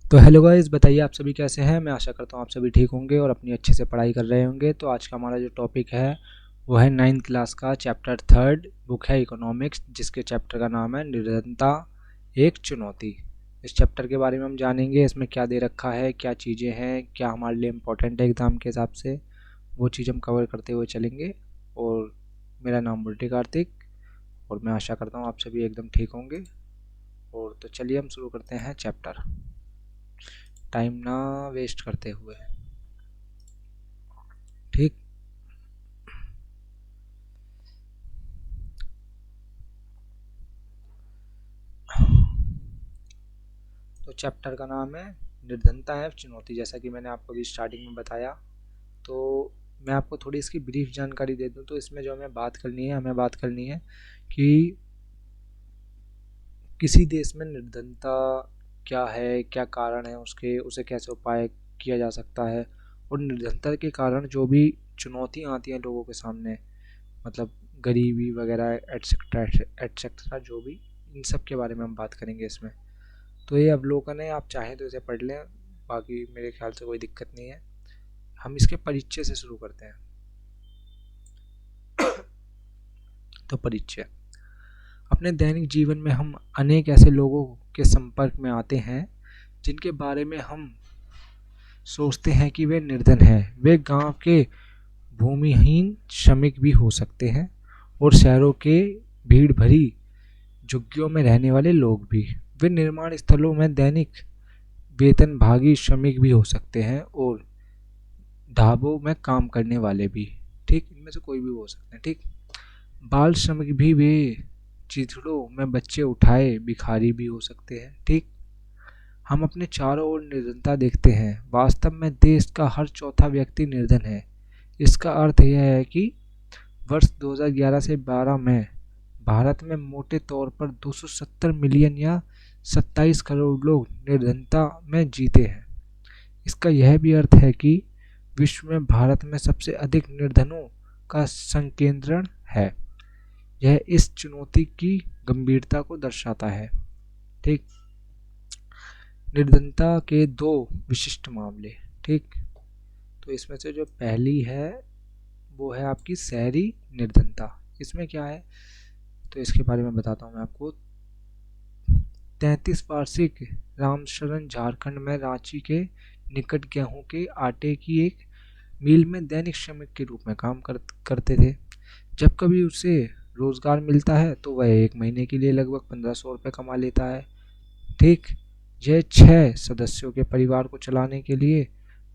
तो hello guys, बताइए आप सभी कैसे हैं। मैं आशा करता हूँ आप सभी ठीक होंगे और अपनी अच्छे से पढ़ाई कर रहे होंगे। तो आज का हमारा जो टॉपिक है वो है 9th क्लास का चैप्टर 3, बुक है इकोनॉमिक्स, जिसके चैप्टर का नाम है निर्धनता एक चुनौती। इस चैप्टर के बारे में हम जानेंगे, इसमें क्या दे रखा है, क्या चीज़ें हैं, क्या हमारे लिए इम्पोर्टेंट है एग्ज़ाम के हिसाब से, वो चीज़ हम कवर करते हुए चलेंगे। और मेरा नाम बुल्टी कार्तिक, और मैं आशा करता हूँ आप सभी एकदम ठीक होंगे। और तो चलिए हम शुरू करते हैं चैप्टर, टाइम ना वेस्ट करते हुए। ठीक। तो चैप्टर का नाम है निर्धनता है चुनौती। जैसा कि मैंने आपको अभी स्टार्टिंग में बताया, तो मैं आपको थोड़ी इसकी ब्रीफ जानकारी दे दूं। तो इसमें जो हमें बात करनी है कि किसी देश में निर्धनता क्या है, क्या कारण है उसके, उसे कैसे उपाय किया जा सकता है, और निर्धनता के कारण जो भी चुनौतियाँ आती हैं लोगों के सामने, मतलब गरीबी वगैरह एटसेट्रा एटसेट्रा, जो भी, इन सब के बारे में हम बात करेंगे इसमें। तो ये अवलोकन है, आप चाहें तो इसे पढ़ लें, बाकी मेरे ख्याल से कोई दिक्कत नहीं है। हम इसके परिचय से शुरू करते हैं। तो परिचय, अपने दैनिक जीवन में हम अनेक ऐसे लोगों के संपर्क में आते हैं जिनके बारे में हम सोचते हैं कि वे निर्धन हैं। वे गांव के भूमिहीन श्रमिक भी हो सकते हैं और शहरों के भीड़ भरी झुग्गियों में रहने वाले लोग भी। वे निर्माण स्थलों में दैनिक वेतनभागी श्रमिक भी हो सकते हैं और ढाबों में काम करने वाले भी। ठीक, इनमें से कोई भी हो सकते हैं। ठीक, बाल श्रमिक भी वे चिथड़ों में बच्चे उठाए भिखारी भी हो सकते हैं। ठीक, हम अपने चारों ओर निर्धनता देखते हैं। वास्तव में देश का हर चौथा व्यक्ति निर्धन है। इसका अर्थ यह है कि वर्ष 2011 से 12 में भारत में मोटे तौर पर 270 मिलियन या 27 करोड़ लोग निर्धनता में जीते हैं। इसका यह भी अर्थ है कि विश्व में भारत में सबसे अधिक निर्धनों का संकेंद्रण है। यह इस चुनौती की गंभीरता को दर्शाता है। ठीक, निर्धनता के दो विशिष्ट मामले। ठीक, तो इसमें से जो पहली है वो है आपकी शहरी निर्धनता। इसमें क्या है, तो इसके बारे में बताता हूँ मैं आपको। 33 वार्षिक रामशरण झारखंड में रांची के निकट गेहूं के आटे की एक मिल में दैनिक श्रमिक के रूप में काम करते थे। जब कभी उसे रोजगार मिलता है तो वह एक महीने के लिए लगभग 1500 रुपये कमा लेता है। ठीक, यह 6 सदस्यों के परिवार को चलाने के लिए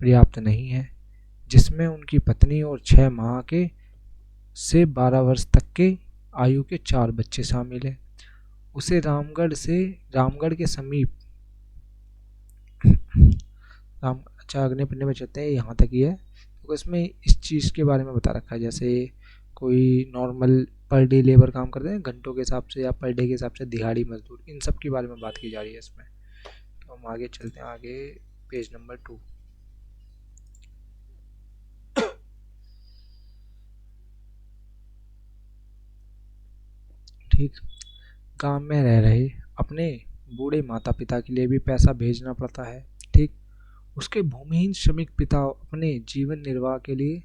पर्याप्त नहीं है, जिसमें उनकी पत्नी और 6 माह के से 12 वर्ष तक के आयु के 4 बच्चे शामिल हैं। उसे रामगढ़ के समीप अच्छा, अगले पन्ने में चलते हैं, यहाँ तक ही है। तो इसमें इस चीज़ के बारे में बता रखा है, जैसे कोई नॉर्मल पर डे लेबर काम करते हैं घंटों के हिसाब से या पर डे के हिसाब से, दिहाड़ी मजदूर, इन सब के बारे में बात की जा रही है इसमें। तो हम आगे चलते हैं, आगे पेज नंबर 2। ठीक, गांव में रह रहे अपने बूढ़े माता पिता के लिए भी पैसा भेजना पड़ता है। ठीक, उसके भूमिहीन श्रमिक पिता अपने जीवन निर्वाह के लिए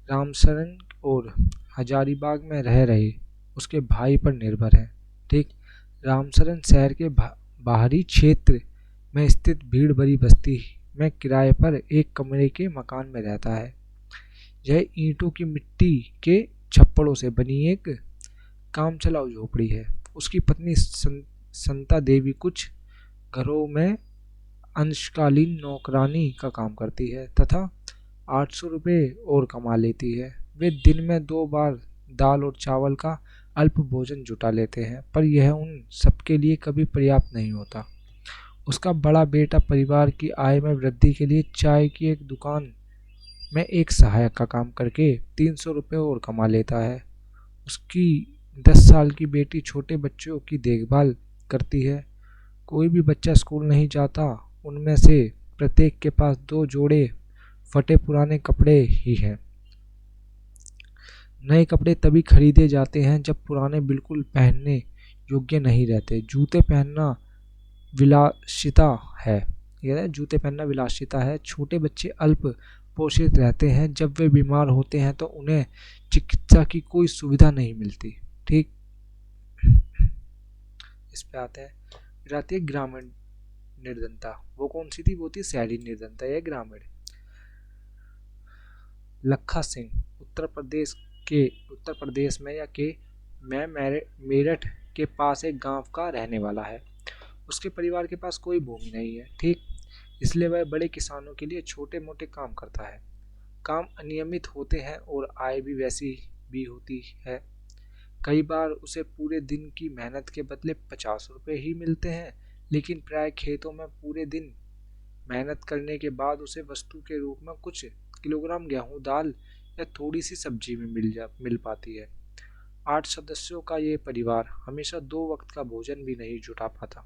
रामशरण और हजारीबाग में रह रहे उसके भाई पर निर्भर है। ठीक, रामशरण शहर के बाहरी क्षेत्र में स्थित भीड़ भरी बस्ती में किराए पर एक कमरे के मकान में रहता है। यह ईंटों की मिट्टी के छप्पड़ों से बनी एक काम चलाऊ झोपड़ी है। उसकी पत्नी संता देवी कुछ घरों में अंशकालीन नौकरानी का काम करती है तथा 800 रुपये और कमा लेती है। वे दिन में 2 बार दाल और चावल का अल्प भोजन जुटा लेते हैं, पर यह उन सबके लिए कभी पर्याप्त नहीं होता। उसका बड़ा बेटा परिवार की आय में वृद्धि के लिए चाय की एक दुकान में एक सहायक का काम करके 300 रुपये और कमा लेता है। उसकी 10 साल की बेटी छोटे बच्चों की देखभाल करती है। कोई भी बच्चा स्कूल नहीं जाता, उनमें से प्रत्येक के पास 2 जोड़े फटे पुराने कपड़े ही हैं। नए कपड़े तभी खरीदे जाते हैं जब पुराने बिल्कुल पहनने योग्य नहीं रहते। जूते पहनना विलासिता है, ये है जूते पहनना विलासिता है। छोटे बच्चे अल्प पोषित रहते हैं, जब वे बीमार होते हैं तो उन्हें चिकित्सा की कोई सुविधा नहीं मिलती। ठीक, इस पे आते हैं। फिर आती है ग्रामीण निर्धनता। वो कौन सी थी? वो थी शहरी निर्धनता, यह ग्रामीण। लखा सिंह उत्तर प्रदेश में या के मैं मेरठ के पास एक गांव का रहने वाला है। उसके परिवार के पास कोई भूमि नहीं है। ठीक, इसलिए वह बड़े किसानों के लिए छोटे मोटे काम करता है। काम अनियमित होते हैं और आय भी वैसी भी होती है। कई बार उसे पूरे दिन की मेहनत के बदले 50 रुपए ही मिलते हैं, लेकिन प्राय खेतों में पूरे दिन मेहनत करने के बाद उसे वस्तु के रूप में कुछ किलोग्राम गेहूं, दाल या थोड़ी सी सब्जी भी मिल पाती है। 8 सदस्यों का ये परिवार हमेशा 2 वक्त का भोजन भी नहीं जुटा पाता।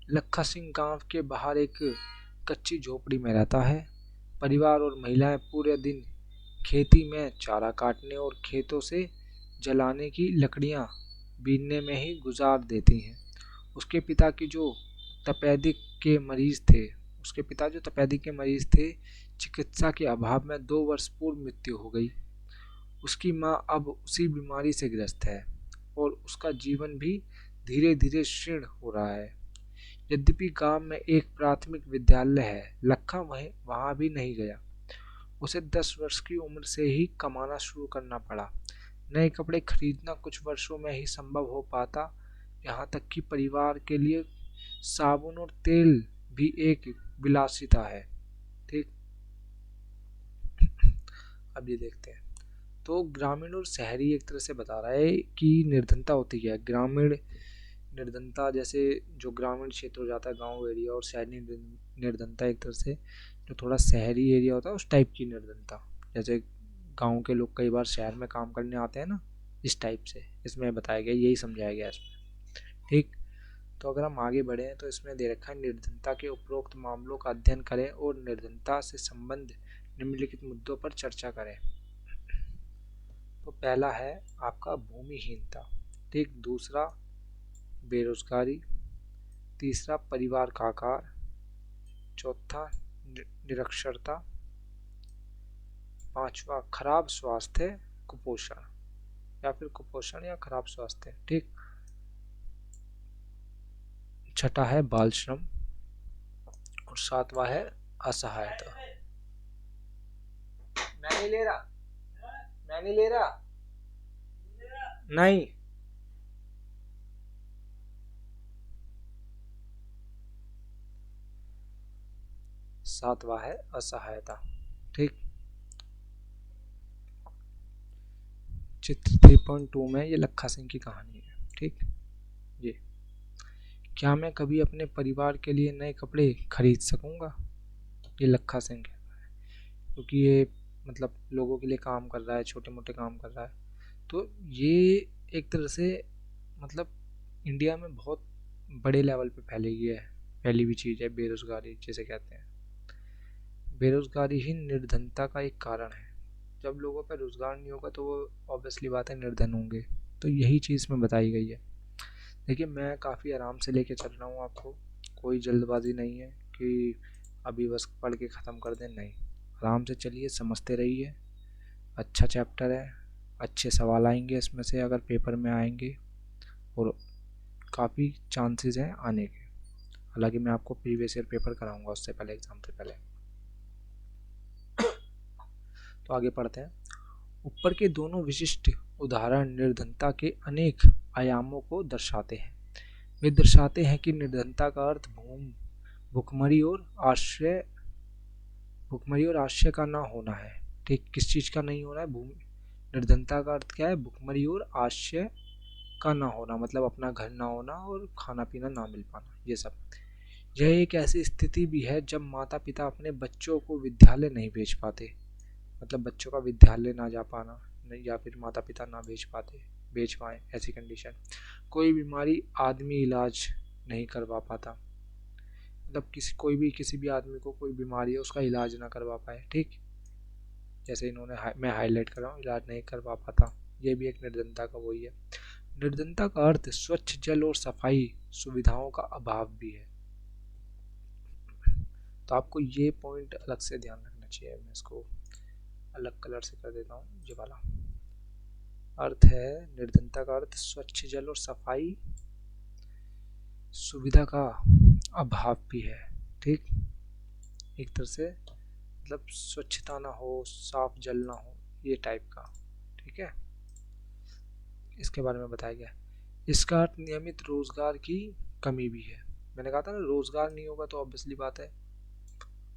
लखा सिंह गांव के बाहर एक कच्ची झोपड़ी में रहता है। परिवार और महिलाएं पूरे दिन खेती में चारा काटने और खेतों से जलाने की लकड़ियां बीनने में ही गुजार देती हैं। उसके पिता की जो तपेदिक के मरीज थे उसके पिता जो तपेदिक के मरीज थे, चिकित्सा के अभाव में 2 वर्ष पूर्व मृत्यु हो गई। उसकी मां अब उसी बीमारी से ग्रस्त है और उसका जीवन भी धीरे धीरे क्षीण हो रहा है। यद्यपि गांव में एक प्राथमिक विद्यालय है, लखा वहां भी नहीं गया। उसे 10 वर्ष की उम्र से ही कमाना शुरू करना पड़ा। नए कपड़े खरीदना कुछ वर्षों में ही संभव हो पाता, यहाँ तक कि परिवार के लिए साबुन और तेल भी एक विलासिता है। ठीक, अब ये देखते हैं। तो ग्रामीण और शहरी एक तरह से बता रहा है कि निर्धनता होती क्या है। ग्रामीण निर्धनता, जैसे जो ग्रामीण क्षेत्र हो जाता है गांव एरिया, और शहरी निर्धनता एक तरह से जो थोड़ा शहरी एरिया होता है उस टाइप की निर्धनता। जैसे गांव के लोग कई बार शहर में काम करने आते हैं ना, इस टाइप से इसमें बताया गया, यही समझाया गया इसमें। ठीक, तो अगर हम आगे बढ़े तो इसमें दे रखा है निर्धनता के उपरोक्त मामलों का अध्ययन करें और निर्धनता से संबंध निम्नलिखित मुद्दों पर चर्चा करें। तो पहला है आपका भूमिहीनता। ठीक, दूसरा बेरोजगारी, तीसरा परिवार का आकार, चौथा निरक्षरता, पांचवा खराब स्वास्थ्य, कुपोषण या फिर कुपोषण या खराब स्वास्थ्य। ठीक, छठा है बाल श्रम और सातवां है असहायता। मैं नहीं ले रहा, मैं नहीं ले रहा, नहीं। सातवां है असहायता। ठीक, चित्र 3.2 में ये लखा सिंह की कहानी है। ठीक, ये क्या मैं कभी अपने परिवार के लिए नए कपड़े खरीद सकूंगा? ये लखा सिंह कहता है, क्योंकि ये मतलब लोगों के लिए काम कर रहा है, छोटे मोटे काम कर रहा है। तो ये एक तरह से मतलब इंडिया में बहुत बड़े लेवल पे फैली हुई चीज़ है बेरोजगारी, जिसे कहते हैं। बेरोजगारी ही निर्धनता का एक कारण है। जब लोगों पर रोजगार नहीं होगा तो वो ऑब्वियसली बात है निर्धन होंगे। तो यही चीज़ में बताई गई है। देखिए, मैं काफ़ी आराम से लेके चल रहा हूँ आपको, कोई जल्दबाजी नहीं है कि अभी बस पढ़ के ख़त्म कर दें, नहीं। आराम से चलिए, समझते रहिए। अच्छा चैप्टर है, अच्छे सवाल आएंगे इसमें से अगर पेपर में आएंगे, और काफ़ी चांसेस हैं आने के। हालांकि मैं आपको प्रीवियस ईयर पेपर कराऊंगा उससे पहले, एग्ज़ाम से पहले। तो आगे पढ़ते हैं। ऊपर के दोनों विशिष्ट उदाहरण निर्धनता के अनेक आयामों को दर्शाते हैं। वे दर्शाते हैं कि निर्धनता का अर्थ भुखमरी और आश्रय का ना होना है। ठीक, किस चीज़ का नहीं होना है? निर्धनता का अर्थ क्या है? भुखमरी और आश्रय का ना होना, मतलब अपना घर ना होना और खाना पीना ना मिल पाना, ये सब। यह एक ऐसी स्थिति भी है जब माता पिता अपने बच्चों को विद्यालय नहीं भेज पाते, मतलब बच्चों का विद्यालय ना जा पाना, नहीं, या फिर माता पिता ना भेज पाए, ऐसी कंडीशन। कोई बीमारी आदमी इलाज नहीं करवा पाता, मतलब किसी भी आदमी को कोई बीमारी है उसका इलाज ना करवा पाए। ठीक, जैसे मैं हाईलाइट कर रहा हूँ, इलाज नहीं करवा पाता, ये भी एक निर्धनता का वही है। निर्धनता का अर्थ स्वच्छ जल और सफाई सुविधाओं का अभाव भी है। तो आपको ये पॉइंट अलग से ध्यान रखना चाहिए। मैं इसको अलग कलर से कर देता हूँ, ये वाला। अर्थ है निर्धनता का अर्थ स्वच्छ जल और सफाई सुविधा का अभाव भी है। ठीक, एक तरह से मतलब स्वच्छता ना हो, साफ जल ना हो, ये टाइप का। ठीक है, इसके बारे में बताया गया। इसका अर्थ नियमित रोजगार की कमी भी है। मैंने कहा था ना, रोजगार नहीं होगा तो ऑब्वियसली बात है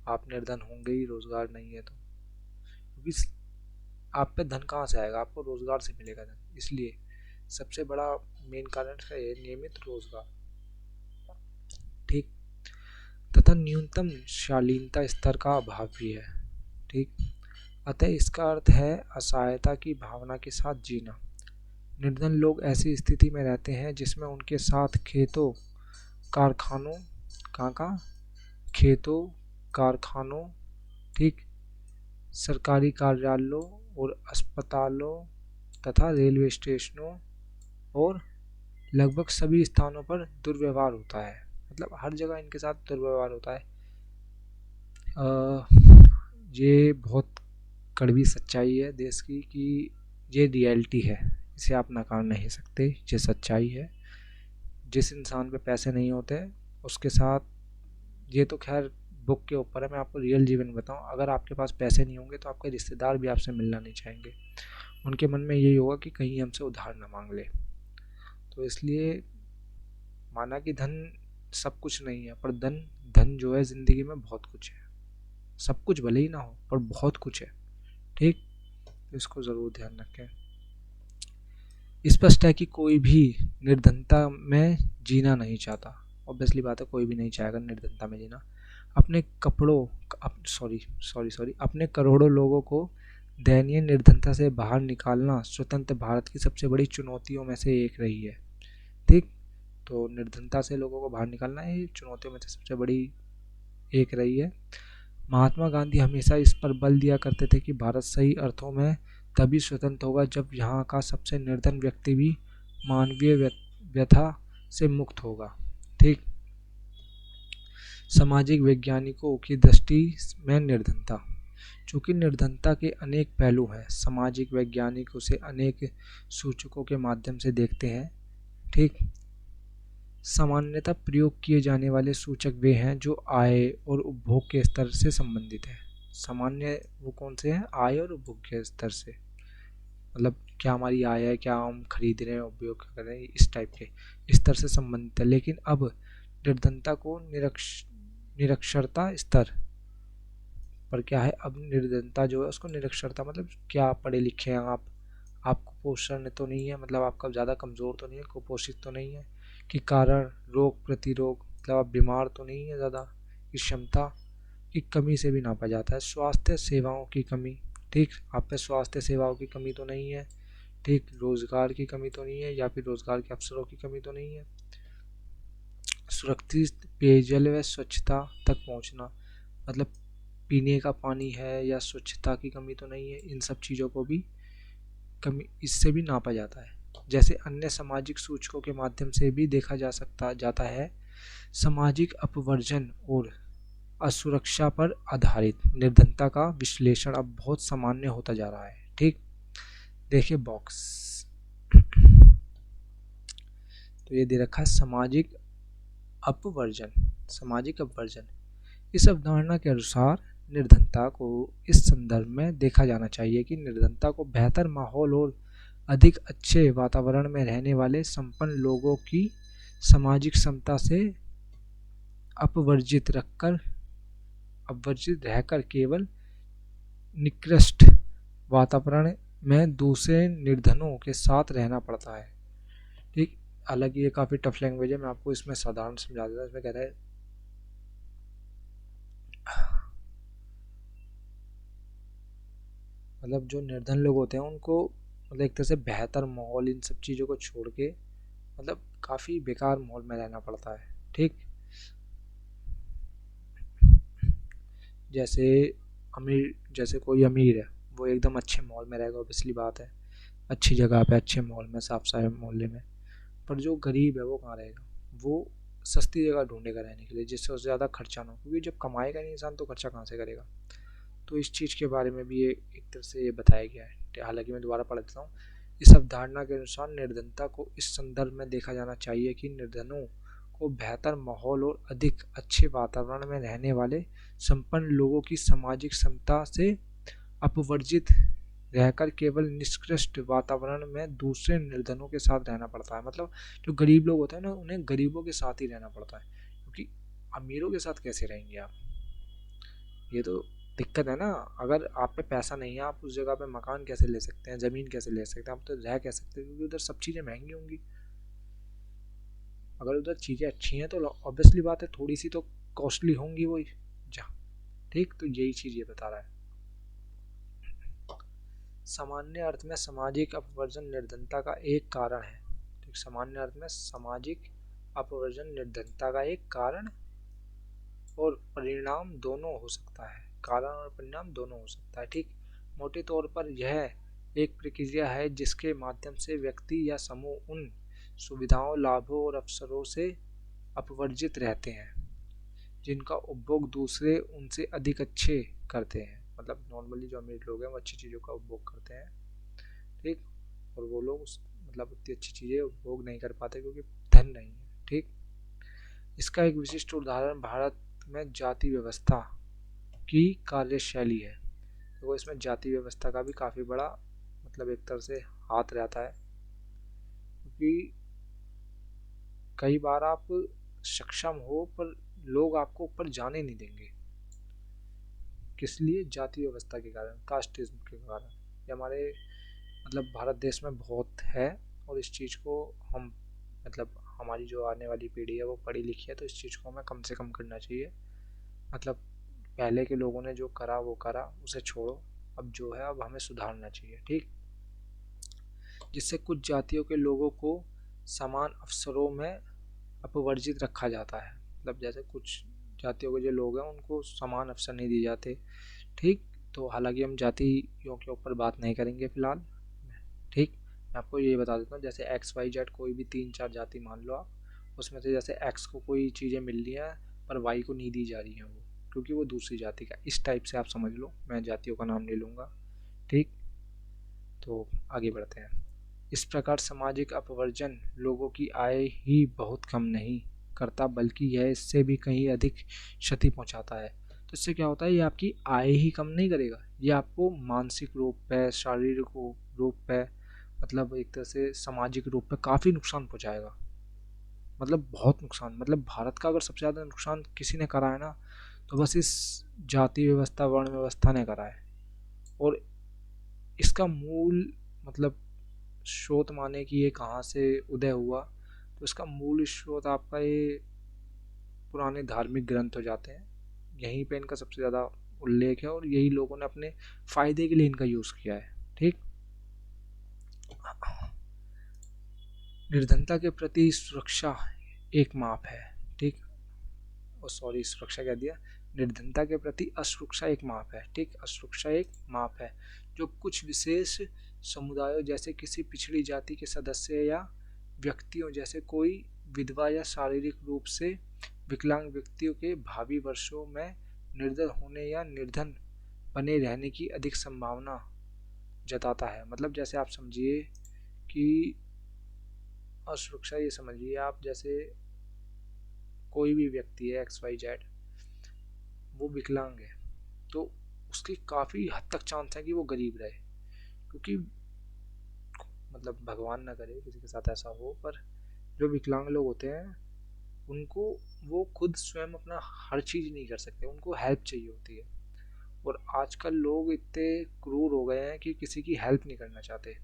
आप निर्धन होंगे ही, रोजगार नहीं है तो। क्योंकि आप पे धन कहाँ से आएगा, आपको रोजगार से मिलेगा धन। इसलिए सबसे बड़ा मेन कारण है ये नियमित रोजगार। ठीक, तथा न्यूनतम शालीनता स्तर का अभाव भी है। ठीक, अतः इसका अर्थ है असहायता की भावना के साथ जीना। निर्धन लोग ऐसी स्थिति में रहते हैं जिसमें उनके साथ खेतों कारखानों कहाँ का खेतों कारखानों, ठीक, सरकारी कार्यालयों और अस्पतालों तथा रेलवे स्टेशनों और लगभग सभी स्थानों पर दुर्व्यवहार होता है। मतलब हर जगह इनके साथ दुर्व्यवहार होता है। ये बहुत कड़वी सच्चाई है देश की कि ये रियलिटी है, इसे आप नकार नहीं सकते, ये सच्चाई है। जिस इंसान पे पैसे नहीं होते उसके साथ, ये तो खैर बुक के ऊपर है, मैं आपको रियल जीवन बताऊं, अगर आपके पास पैसे नहीं होंगे तो आपके रिश्तेदार भी आपसे मिलना नहीं चाहेंगे। उनके मन में यही होगा कि कहीं हमसे उधार ना मांग ले। तो इसलिए माना कि धन सब कुछ नहीं है, पर धन धन जो है ज़िंदगी में बहुत कुछ है। सब कुछ भले ही ना हो पर बहुत कुछ है। ठीक, तो इसको ज़रूर ध्यान रखें। स्पष्ट है कि कोई भी निर्धनता में जीना नहीं चाहता। ऑब्वियसली बात है, कोई भी नहीं चाहेगा निर्धनता में जीना। अपने कपड़ों सॉरी सॉरी सॉरी अपने करोड़ों लोगों को दयनीय निर्धनता से बाहर निकालना स्वतंत्र भारत की सबसे बड़ी चुनौतियों में से एक रही है। ठीक, तो निर्धनता से लोगों को बाहर निकालना ये चुनौतियों में से सबसे बड़ी एक रही है। महात्मा गांधी हमेशा इस पर बल दिया करते थे कि भारत सही अर्थों में तभी स्वतंत्र होगा जब यहाँ का सबसे निर्धन व्यक्ति भी मानवीय व्यथा से मुक्त होगा। ठीक, सामाजिक वैज्ञानिकों की दृष्टि में निर्धनता, चूँकि निर्धनता के अनेक पहलू हैं, सामाजिक वैज्ञानिक उसे अनेक सूचकों के माध्यम से देखते हैं। ठीक, सामान्यतः प्रयोग किए जाने वाले सूचक वे हैं जो आय और उपभोग के स्तर से संबंधित हैं। सामान्य वो कौन से हैं, आय और उपभोग के स्तर से, मतलब क्या हमारी आय है, क्या हम खरीद रहे हैं, उपयोग कर रहे हैं, इस टाइप के स्तर से संबंधित है। लेकिन अब निर्धनता को निरक्षरता स्तर पर क्या है, अब निर्धनता जो है उसको निरक्षरता मतलब क्या पढ़े लिखे हैं आप कुपोषण तो नहीं है, मतलब आपका ज़्यादा कमज़ोर तो नहीं है, कुपोषित तो नहीं है, कि कारण रोग प्रतिरोग मतलब आप बीमार तो नहीं है ज़्यादा, की क्षमता की कमी से भी नापा जाता है। स्वास्थ्य सेवाओं की कमी, ठीक, आप पे स्वास्थ्य सेवाओं की कमी तो नहीं है। ठीक, रोज़गार की कमी तो नहीं है, या फिर रोज़गार के अवसरों की कमी तो नहीं है। सुरक्षित पेयजल व स्वच्छता तक पहुंचना, मतलब पीने का पानी है या स्वच्छता की कमी तो नहीं है, इन सब चीज़ों को भी कमी इससे भी नापा जाता है। जैसे अन्य सामाजिक सूचकों के माध्यम से भी देखा जाता है। सामाजिक अपवर्जन और असुरक्षा पर आधारित निर्धनता का विश्लेषण अब बहुत सामान्य होता जा रहा है। ठीक, देखिए बॉक्स, तो ये दे रखा है सामाजिक अपवर्जन। सामाजिक अपवर्जन, इस अवधारणा के अनुसार निर्धनता को इस संदर्भ में देखा जाना चाहिए कि निर्धनता को बेहतर माहौल और अधिक अच्छे वातावरण में रहने वाले संपन्न लोगों की सामाजिक क्षमता से अपवर्जित रहकर केवल निकृष्ट वातावरण में दूसरे निर्धनों के साथ रहना पड़ता है। ठीक, हालांकि ये काफ़ी टफ लैंग्वेज है, मैं आपको इसमें साधारण समझा देता हूँ। इसमें कहता है मतलब जो निर्धन लोग होते हैं उनको मतलब एक तरह से बेहतर माहौल इन सब चीज़ों को छोड़ के मतलब काफ़ी बेकार माहौल में रहना पड़ता है। ठीक, जैसे कोई अमीर है वो एकदम अच्छे माहौल में रहेगा, ऑब्वियसली बात है, अच्छी जगह पे अच्छे माहौल में साफ साफ मोहल्ले में। पर जो गरीब है वो कहाँ रहेगा, वो सस्ती जगह ढूंढेगा रहने के लिए जिससे उससे ज़्यादा खर्चा ना हो, क्योंकि जब कमाएगा नहीं इंसान तो खर्चा कहाँ से करेगा। तो इस चीज़ के बारे में भी ये एक तरह से ये बताया गया है। हालांकि मैं दोबारा पढ़ देता हूँ। इस अवधारणा के अनुसार निर्धनता को इस संदर्भ में देखा जाना चाहिए कि निर्धनों को बेहतर माहौल और अधिक अच्छे वातावरण में रहने वाले संपन्न लोगों की सामाजिक क्षमता से अपवर्जित रहकर केवल निष्कृष्ट वातावरण में दूसरे निर्धनों के साथ रहना पड़ता है। मतलब जो गरीब लोग होते हैं ना, उन्हें गरीबों के साथ ही रहना पड़ता है, क्योंकि अमीरों के साथ कैसे रहेंगे आप। ये तो दिक्कत है ना। अगर आप पे पैसा नहीं है, आप उस जगह पे मकान कैसे ले सकते हैं, ज़मीन कैसे ले सकते हैं, आप तो रह कैसे सकते हैं, क्योंकि उधर सब चीज़ें महंगी होंगी। अगर उधर चीज़ें अच्छी हैं तो ऑब्वियसली बात है थोड़ी सी तो कॉस्टली होंगी वही जहाँ। ठीक, तो यही चीज़ ये बता रहा है। सामान्य अर्थ में सामाजिक अपवर्जन निर्धनता का एक कारण है। ठीक, सामान्य अर्थ में सामाजिक अपवर्जन निर्धनता का एक कारण और परिणाम दोनों हो सकता है। कारण और परिणाम दोनों हो सकता है। ठीक, मोटे तौर पर यह एक प्रक्रिया है जिसके माध्यम से व्यक्ति या समूह उन सुविधाओं, लाभों और अवसरों से अपवर्जित रहते हैं जिनका उपभोग दूसरे उनसे अधिक अच्छे करते हैं। मतलब नॉर्मली जो अमीर लोग हैं वो अच्छी चीज़ों का उपभोग करते हैं। ठीक, और वो लोग मतलब उतनी अच्छी चीज़ें उपभोग नहीं कर पाते क्योंकि धन नहीं है। ठीक, इसका एक विशिष्ट उदाहरण भारत में जाति व्यवस्था की कार्यशैली है। तो इसमें जाति व्यवस्था का भी काफ़ी बड़ा मतलब एक तरह से हाथ रहता है, क्योंकि कई बार आप सक्षम हो पर लोग आपको ऊपर जाने नहीं देंगे। किस लिए? जाति व्यवस्था के कारण, कास्टिज्म के कारण। ये हमारे मतलब भारत देश में बहुत है, और इस चीज़ को हम मतलब हमारी जो आने वाली पीढ़ी है वो पढ़ी लिखी है, तो इस चीज़ को हमें कम से कम करना चाहिए। मतलब पहले के लोगों ने जो करा वो करा, उसे छोड़ो। अब जो है अब हमें सुधारना चाहिए। ठीक, जिससे कुछ जातियों के लोगों को समान अवसरों में अपवर्जित रखा जाता है। मतलब जैसे कुछ जातियों के जो लोग हैं उनको समान अवसर नहीं दिए जाते। ठीक, तो हालांकि हम जातियों के ऊपर बात नहीं करेंगे फिलहाल। ठीक, मैं आपको ये बता देता हूँ, जैसे एक्स वाई जेड कोई भी 3-4 जाति मान लो आप, उसमें से जैसे एक्स को कोई चीज़ें मिल रही हैं पर वाई को नहीं दी जा रही हैं वो, क्योंकि वो दूसरी जाति का। इस टाइप से आप समझ लो, मैं जातियों का नाम नहीं लूँगा। ठीक, तो आगे बढ़ते हैं। इस प्रकार सामाजिक अपवर्जन लोगों की आय ही बहुत कम नहीं करता, बल्कि यह इससे भी कहीं अधिक क्षति पहुंचाता है। तो इससे क्या होता है, ये आपकी आय ही कम नहीं करेगा, ये आपको मानसिक रूप पे, शारीरिक रूप पे, मतलब एक तरह से सामाजिक रूप पे काफ़ी नुकसान पहुंचाएगा। मतलब बहुत नुकसान। मतलब भारत का अगर सबसे ज़्यादा नुकसान किसी ने करा है ना, तो बस इस जाति व्यवस्था, वर्ण व्यवस्था ने करा है। और इसका मूल मतलब स्रोत माने कि ये कहाँ से उदय हुआ, तो इसका मूल स्रोत आपका ये पुराने धार्मिक ग्रंथ हो जाते हैं। यहीं पे इनका सबसे ज़्यादा उल्लेख है और यही लोगों ने अपने फ़ायदे के लिए इनका यूज़ किया है। ठीक, निर्धनता के प्रति सुरक्षा एक माप है। ठीक, और सॉरी, सुरक्षा कह दिया, निर्धनता के प्रति असुरक्षा एक माप है। ठीक, असुरक्षा एक माप है जो कुछ विशेष समुदायों जैसे किसी पिछड़ी जाति के सदस्य या व्यक्तियों जैसे कोई विधवा या शारीरिक रूप से विकलांग व्यक्तियों के भावी वर्षों में निर्धन होने या निर्धन बने रहने की अधिक संभावना जताता है। मतलब जैसे आप समझिए कि असुरक्षा ये समझिए आप, जैसे कोई भी व्यक्ति है एक्स वाई जेड, वो विकलांग है, तो उसकी काफ़ी हद तक चांस है कि वो गरीब रहे, क्योंकि मतलब भगवान ना करे किसी के साथ ऐसा हो, पर जो विकलांग लोग होते हैं उनको वो खुद स्वयं अपना हर चीज़ नहीं कर सकते, उनको हेल्प चाहिए होती है। और आजकल लोग इतने क्रूर हो गए हैं कि किसी की हेल्प नहीं करना चाहते।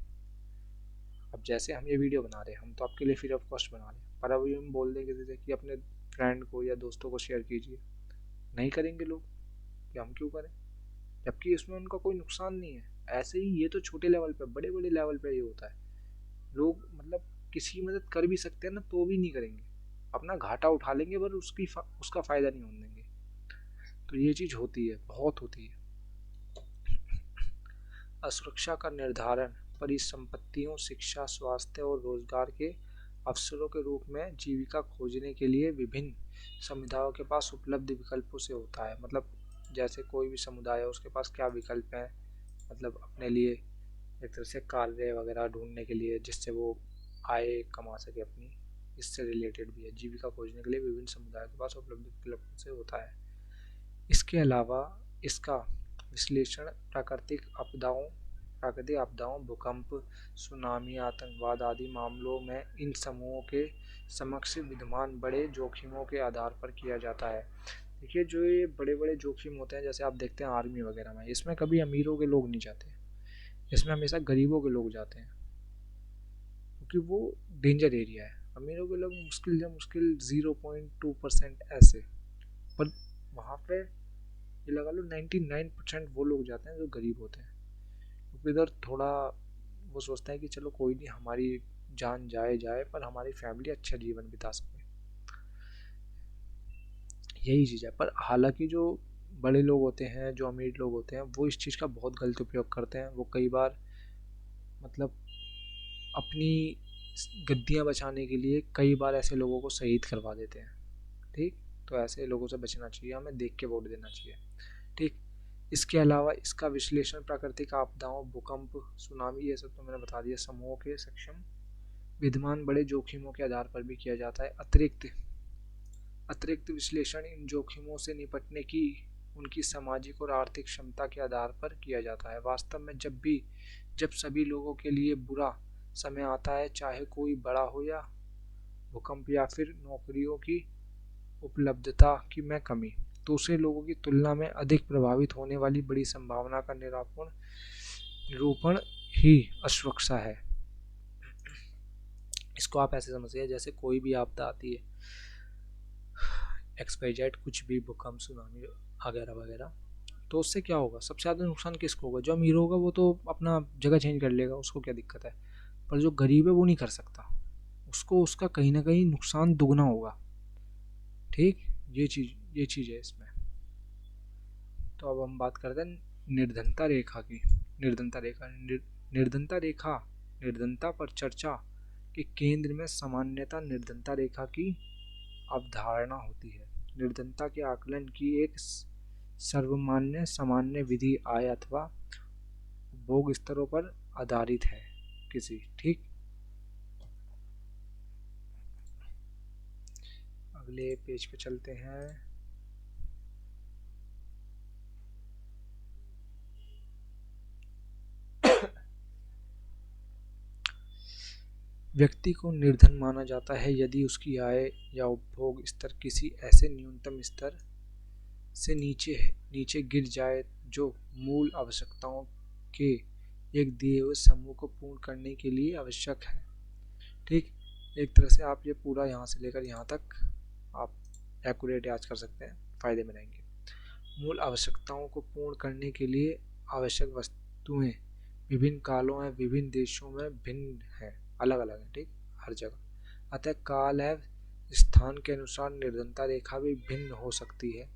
अब जैसे हम ये वीडियो बना रहे हैं, हम तो आपके लिए फ्री ऑफ कॉस्ट बना रहे हैं, पर अभी हम बोल दें किसी से कि अपने फ्रेंड को या दोस्तों को शेयर कीजिए, नहीं करेंगे लोग कि हम क्यों करें, जबकि इसमें उनका कोई नुकसान नहीं है। ऐसे ही ये तो छोटे लेवल पे, बड़े बड़े लेवल पे ये होता है। लोग मतलब किसी की मदद कर भी सकते हैं ना, तो भी नहीं करेंगे, अपना घाटा उठा लेंगे पर उसका फ़ायदा नहीं होने देंगे। तो ये चीज़ होती है, बहुत होती है। असुरक्षा का निर्धारण परिसंपत्तियों, शिक्षा, स्वास्थ्य और रोजगार के अवसरों के रूप में जीविका खोजने के लिए विभिन्न समुदायों के पास उपलब्ध विकल्पों से होता है। मतलब जैसे कोई भी समुदाय है उसके पास क्या विकल्प है, मतलब अपने लिए एक तरह से कार्य वगैरह ढूंढने के लिए जिससे वो आय कमा सके अपनी, इससे रिलेटेड भी है। जीविका खोजने के लिए विभिन्न समुदायों के पास उपलब्ध विकल्पों से होता है। इसके अलावा इसका विश्लेषण प्राकृतिक आपदाओं, भूकंप, सुनामी, आतंकवाद आदि मामलों में इन समूहों के समक्ष विद्यमान बड़े जोखिमों के आधार पर किया जाता है। देखिए जो ये बड़े बड़े जोखिम होते हैं, जैसे आप देखते हैं आर्मी वगैरह में, इसमें कभी अमीरों के लोग नहीं जाते, इसमें हमेशा गरीबों के लोग जाते हैं क्योंकि वो डेंजर एरिया है। अमीरों के लोग मुश्किल से मुश्किल 0.2% ऐसे, पर वहाँ पे ये लगा लो 99% वो लोग जाते हैं जो गरीब होते हैं, क्योंकि इधर थोड़ा वो सोचते हैं कि चलो कोई नहीं, हमारी जान जाए जाए पर हमारी फैमिली अच्छा जीवन बिता सके, यही चीज़ है। पर हालांकि जो बड़े लोग होते हैं, जो अमीर लोग होते हैं, वो इस चीज़ का बहुत गलत उपयोग करते हैं। वो कई बार मतलब अपनी गद्दियाँ बचाने के लिए कई बार ऐसे लोगों को शहीद करवा देते हैं। ठीक, तो ऐसे लोगों से बचना चाहिए, हमें देख के वोट देना चाहिए। ठीक, इसके अलावा इसका विश्लेषण प्राकृतिक आपदाओं, भूकंप, सुनामी, ये सब तो मैंने बता दिया, समूहों के सक्षम विद्यमान बड़े जोखिमों के आधार पर भी किया जाता है। अतिरिक्त अतिरिक्त विश्लेषण इन जोखिमों से निपटने की उनकी सामाजिक और आर्थिक क्षमता के आधार पर किया जाता है। वास्तव में जब सभी लोगों के लिए बुरा समय आता है, चाहे कोई बड़ा हो या भूकंप या फिर नौकरियों की उपलब्धता की में कमी, दूसरे लोगों की तुलना में अधिक प्रभावित होने वाली बड़ी संभावना का निरूपण ही असुरक्षा है। इसको आप ऐसे समझिए, जैसे कोई भी आपदा आती है, एक्सपाइजेट कुछ भी, भूकंप, सुनामी वगैरह वगैरह, तो उससे क्या होगा, सबसे ज़्यादा नुकसान किसको होगा? जो अमीर होगा वो तो अपना जगह चेंज कर लेगा, उसको क्या दिक्कत है। पर जो गरीब है वो नहीं कर सकता, उसको उसका कहीं ना कहीं नुकसान दुगना होगा। ठीक, ये चीज़ है इसमें। तो अब हम बात करते हैं निर्धनता रेखा की। निर्धनता रेखा निर्धनता रेखा निर्धनता पर चर्चा के केंद्र में सामान्यतः निर्धनता रेखा की अवधारणा होती है। निर्धनता के आकलन की एक सर्वमान्य सामान्य विधि आय अथवा उपभोग स्तरों पर आधारित है किसी। ठीक, अगले पेज पे चलते हैं। व्यक्ति को निर्धन माना जाता है यदि उसकी आय या उपभोग स्तर किसी ऐसे न्यूनतम स्तर से नीचे नीचे गिर जाए जो मूल आवश्यकताओं के एक दिए हुए समूह को पूर्ण करने के लिए आवश्यक है। ठीक, एक तरह से आप ये पूरा यहाँ से लेकर यहाँ तक आप एक्यूरेट याद कर सकते हैं, फ़ायदे में रहेंगे। मूल आवश्यकताओं को पूर्ण करने के लिए आवश्यक वस्तुएं विभिन्न कालों में विभिन्न देशों में भिन्न हैं, अलग अलग हैं। ठीक, हर जगह, अतः काल एवं स्थान के अनुसार निर्धनता रेखा भी भिन्न हो सकती है।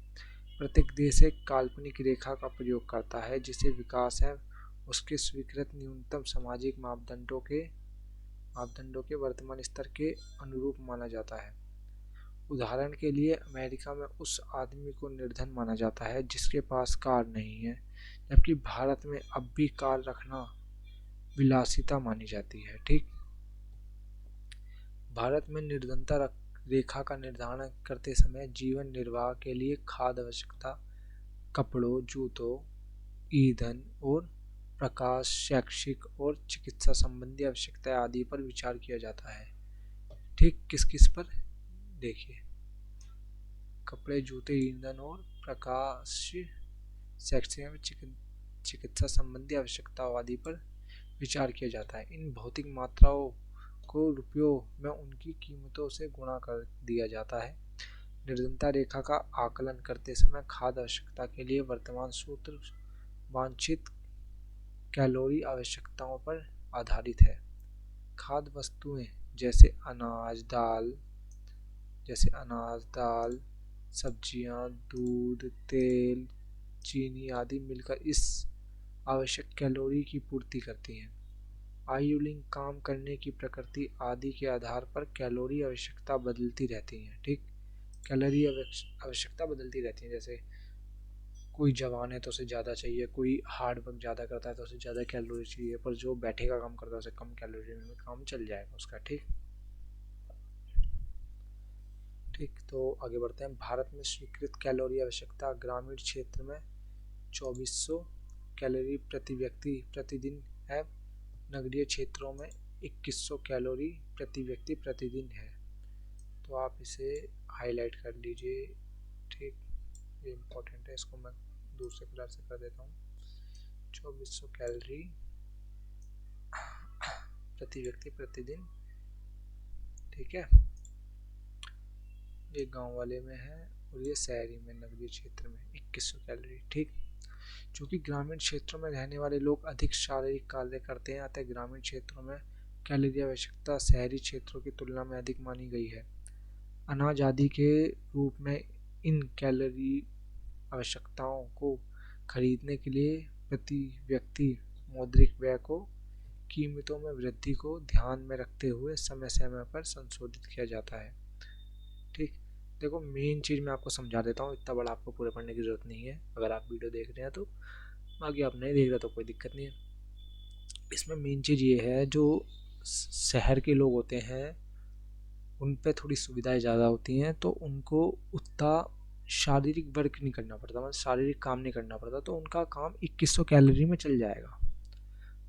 प्रत्येक देश एक काल्पनिक रेखा का प्रयोग करता है जिसे विकास है उसके स्वीकृत न्यूनतम सामाजिक मापदंडों के वर्तमान स्तर के अनुरूप माना जाता है। उदाहरण के लिए अमेरिका में उस आदमी को निर्धन माना जाता है जिसके पास कार नहीं है, जबकि भारत में अब भी कार रखना विलासिता मानी जाती है। ठीक, भारत में निर्धनता रेखा का निर्धारण करते समय जीवन निर्वाह के लिए खाद्य आवश्यकता, कपड़ों, जूतों, ईंधन और प्रकाश, शैक्षिक और चिकित्सा संबंधी आवश्यकताएं आदि पर विचार किया जाता है। ठीक, किस किस पर? देखिए, कपड़े, जूते, ईंधन और प्रकाश, शैक्षिक, चिकित्सा संबंधी आवश्यकताओं आदि पर विचार किया जाता है। इन भौतिक मात्राओं को रुपयों में उनकी कीमतों से गुणा कर दिया जाता है। निर्धनता रेखा का आकलन करते समय खाद्य आवश्यकता के लिए वर्तमान सूत्र वांछित कैलोरी आवश्यकताओं पर आधारित है। खाद्य वस्तुएं जैसे अनाज, दाल, सब्जियां, दूध, तेल, चीनी आदि मिलकर इस आवश्यक कैलोरी की पूर्ति करती हैं। आयु लिंग, काम करने की प्रकृति आदि के आधार पर कैलोरी आवश्यकता बदलती रहती है। ठीक, कैलोरी आवश्यकता बदलती रहती है। जैसे कोई जवान है तो उसे ज़्यादा चाहिए, कोई हार्ड वर्क ज़्यादा करता है तो उसे ज़्यादा कैलोरी चाहिए, पर जो बैठेगा काम करता है उसे कम कैलोरी में काम चल जाएगा उसका। ठीक ठीक, तो आगे बढ़ते हैं। भारत में स्वीकृत कैलोरी आवश्यकता ग्रामीण क्षेत्र में 2400 कैलोरी प्रति व्यक्ति प्रतिदिन है, नगरीय क्षेत्रों में 2100 कैलोरी प्रति व्यक्ति प्रतिदिन है। तो आप इसे हाईलाइट कर लीजिए। ठीक, ये इम्पोर्टेंट है, इसको मैं दूसरे कलर से कर देता हूँ। 2400 कैलोरी प्रति व्यक्ति प्रतिदिन। ठीक है, ये गांव वाले में है और ये शहरी में, नगरीय क्षेत्र में 2100 कैलोरी। ठीक, चूँकि ग्रामीण क्षेत्रों में रहने वाले लोग अधिक शारीरिक कार्य करते हैं, अतः ग्रामीण क्षेत्रों में कैलोरी आवश्यकता शहरी क्षेत्रों की तुलना में अधिक मानी गई है। अनाज आदि के रूप में इन कैलोरी आवश्यकताओं को खरीदने के लिए प्रति व्यक्ति मौद्रिक व्यय को कीमतों में वृद्धि को ध्यान में रखते हुए समय समय पर संशोधित किया जाता है। ठीक, देखो मेन चीज़ मैं आपको समझा देता हूँ, इतना बड़ा आपको पूरे पढ़ने की ज़रूरत नहीं है अगर आप वीडियो देख रहे हैं तो। बाकी आप नहीं देख रहे तो कोई दिक्कत नहीं है। इसमें मेन चीज़ ये है, जो शहर के लोग होते हैं उन पे थोड़ी सुविधाएं ज़्यादा होती हैं, तो उनको उतना शारीरिक वर्क नहीं करना पड़ता, मतलब शारीरिक काम नहीं करना पड़ता, तो उनका काम 2100 कैलोरी में चल जाएगा।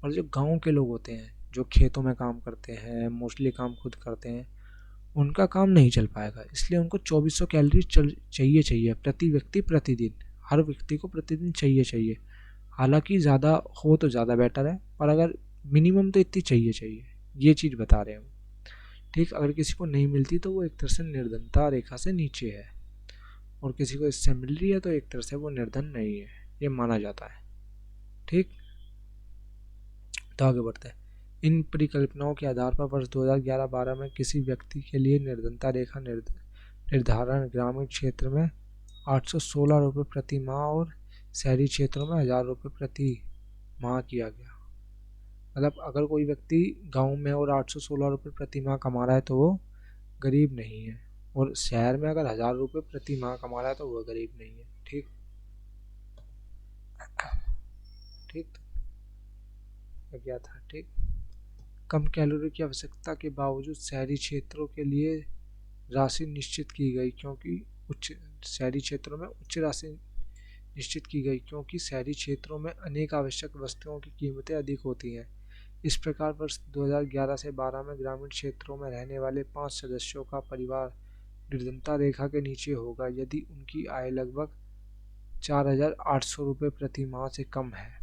और जो गांव के लोग होते हैं जो खेतों में काम करते हैं, मोस्टली काम खुद करते हैं, उनका काम नहीं चल पाएगा, इसलिए उनको 2400 कैलोरी चाहिए प्रति व्यक्ति प्रतिदिन। हर व्यक्ति को प्रतिदिन चाहिए। हालांकि ज़्यादा हो तो ज़्यादा बेटर है, पर अगर मिनिमम तो इतनी चाहिए, ये चीज़ बता रहे हैं हम। ठीक, अगर किसी को नहीं मिलती तो वो एक तरह से निर्धनता रेखा से नीचे है, और किसी को इससे मिल रही है तो एक तरह से वो निर्धन नहीं है, ये माना जाता है। ठीक, तो आगे बढ़ते हैं। इन परिकल्पनाओं के आधार पर वर्ष 2011-12 में किसी व्यक्ति के लिए निर्धनता रेखा निर्धारण ग्रामीण क्षेत्र में 816 रुपये प्रति माह और शहरी क्षेत्रों में 1000 रुपये प्रति माह किया गया। मतलब अगर कोई व्यक्ति गांव में और 816 रुपये प्रति माह कमा रहा है तो वो गरीब नहीं है, और शहर में अगर 1000 रुपये प्रति माह कमा रहा है तो वो गरीब नहीं है। ठीक ठीक, तो क्या था। ठीक, कम कैलोरी की आवश्यकता के बावजूद शहरी क्षेत्रों के लिए राशि निश्चित की गई, क्योंकि शहरी क्षेत्रों में उच्च राशि निश्चित की गई क्योंकि शहरी क्षेत्रों में अनेक आवश्यक वस्तुओं की कीमतें अधिक होती हैं। इस प्रकार वर्ष 2011 से 12 में ग्रामीण क्षेत्रों में रहने वाले 5 सदस्यों का परिवार निर्धनता रेखा के नीचे होगा यदि उनकी आय लगभग 4800 रुपये प्रति माह से कम है।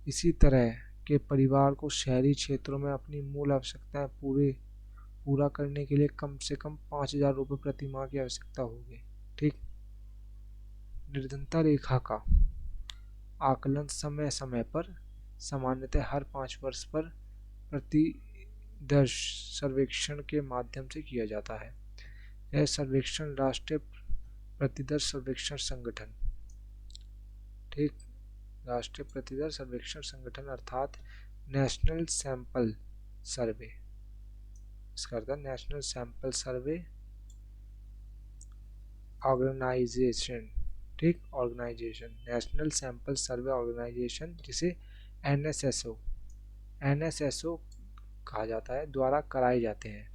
इसी तरह के परिवार को शहरी क्षेत्रों में अपनी मूल आवश्यकताएं पूरा करने के लिए कम से कम 5000 रुपये प्रति माह की आवश्यकता होगी। ठीक, निर्धनता रेखा का आकलन समय समय पर सामान्यतः हर 5 वर्ष पर प्रतिदर्श सर्वेक्षण के माध्यम से किया जाता है। यह सर्वेक्षण राष्ट्रीय प्रतिदर्श सर्वेक्षण संगठन, ठीक, राष्ट्रीय प्रतिदर्श सर्वेक्षण संगठन अर्थात नेशनल सैंपल सर्वे, इसका अर्थ है नेशनल सैंपल सर्वे ऑर्गेनाइजेशन। ठीक, organisation national sample survey organisation, जिसे एनएसएसओ कहा जाता है, द्वारा कराए जाते हैं।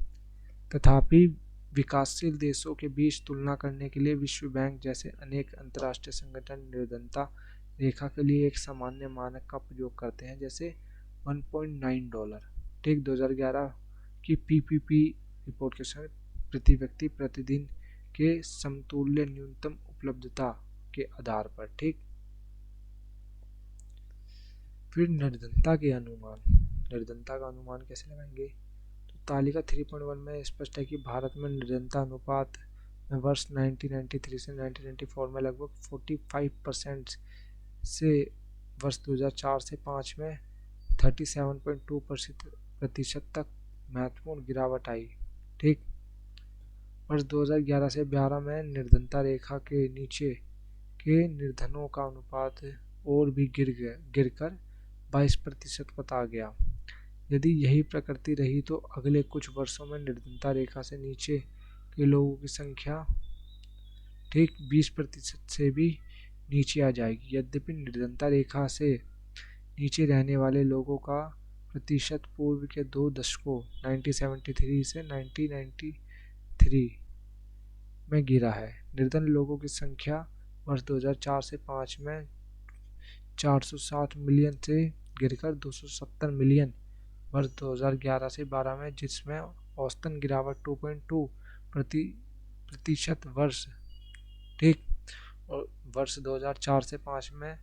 तथापि विकासशील देशों के बीच तुलना करने के लिए विश्व बैंक जैसे अनेक अंतर्राष्ट्रीय संगठन निर्धनता रेखा के लिए एक सामान्य मानक का प्रयोग करते हैं, जैसे $1.9। ठीक, 2011 की पीपीपी रिपोर्ट के समय प्रति व्यक्ति प्रतिदिन के समतुल्य न्यूनतम उपलब्धता के आधार पर। ठीक, फिर निर्धनता का अनुमान कैसे लगाएंगे। तो तालिका 3.1 में स्पष्ट है कि भारत में निर्धनता अनुपात में वर्ष 1993 से 1994 में लगभग 45% से वर्ष 2004 से 5 में 37.2% तक महत्वपूर्ण गिरावट आई। ठीक, वर्ष 2011 से 12 में निर्धनता रेखा के नीचे के निर्धनों का अनुपात और भी गिरकर 22% पर आ गया। यदि यही प्रकृति रही तो अगले कुछ वर्षों में निर्धनता रेखा से नीचे के लोगों की संख्या ठीक 20% से भी नीचे आ जाएगी। यद्यपि निर्धनता रेखा से नीचे रहने वाले लोगों का प्रतिशत पूर्व के 2 दशकों 1973 से 1993 में गिरा है। निर्धन लोगों की संख्या वर्ष 2004 से 5 में 460 मिलियन से गिरकर 270 मिलियन वर्ष 2011 से 12 में, जिसमें औसतन गिरावट 2.2 प्रतिशत वर्ष ठीक और वर्ष 2004 से 5 में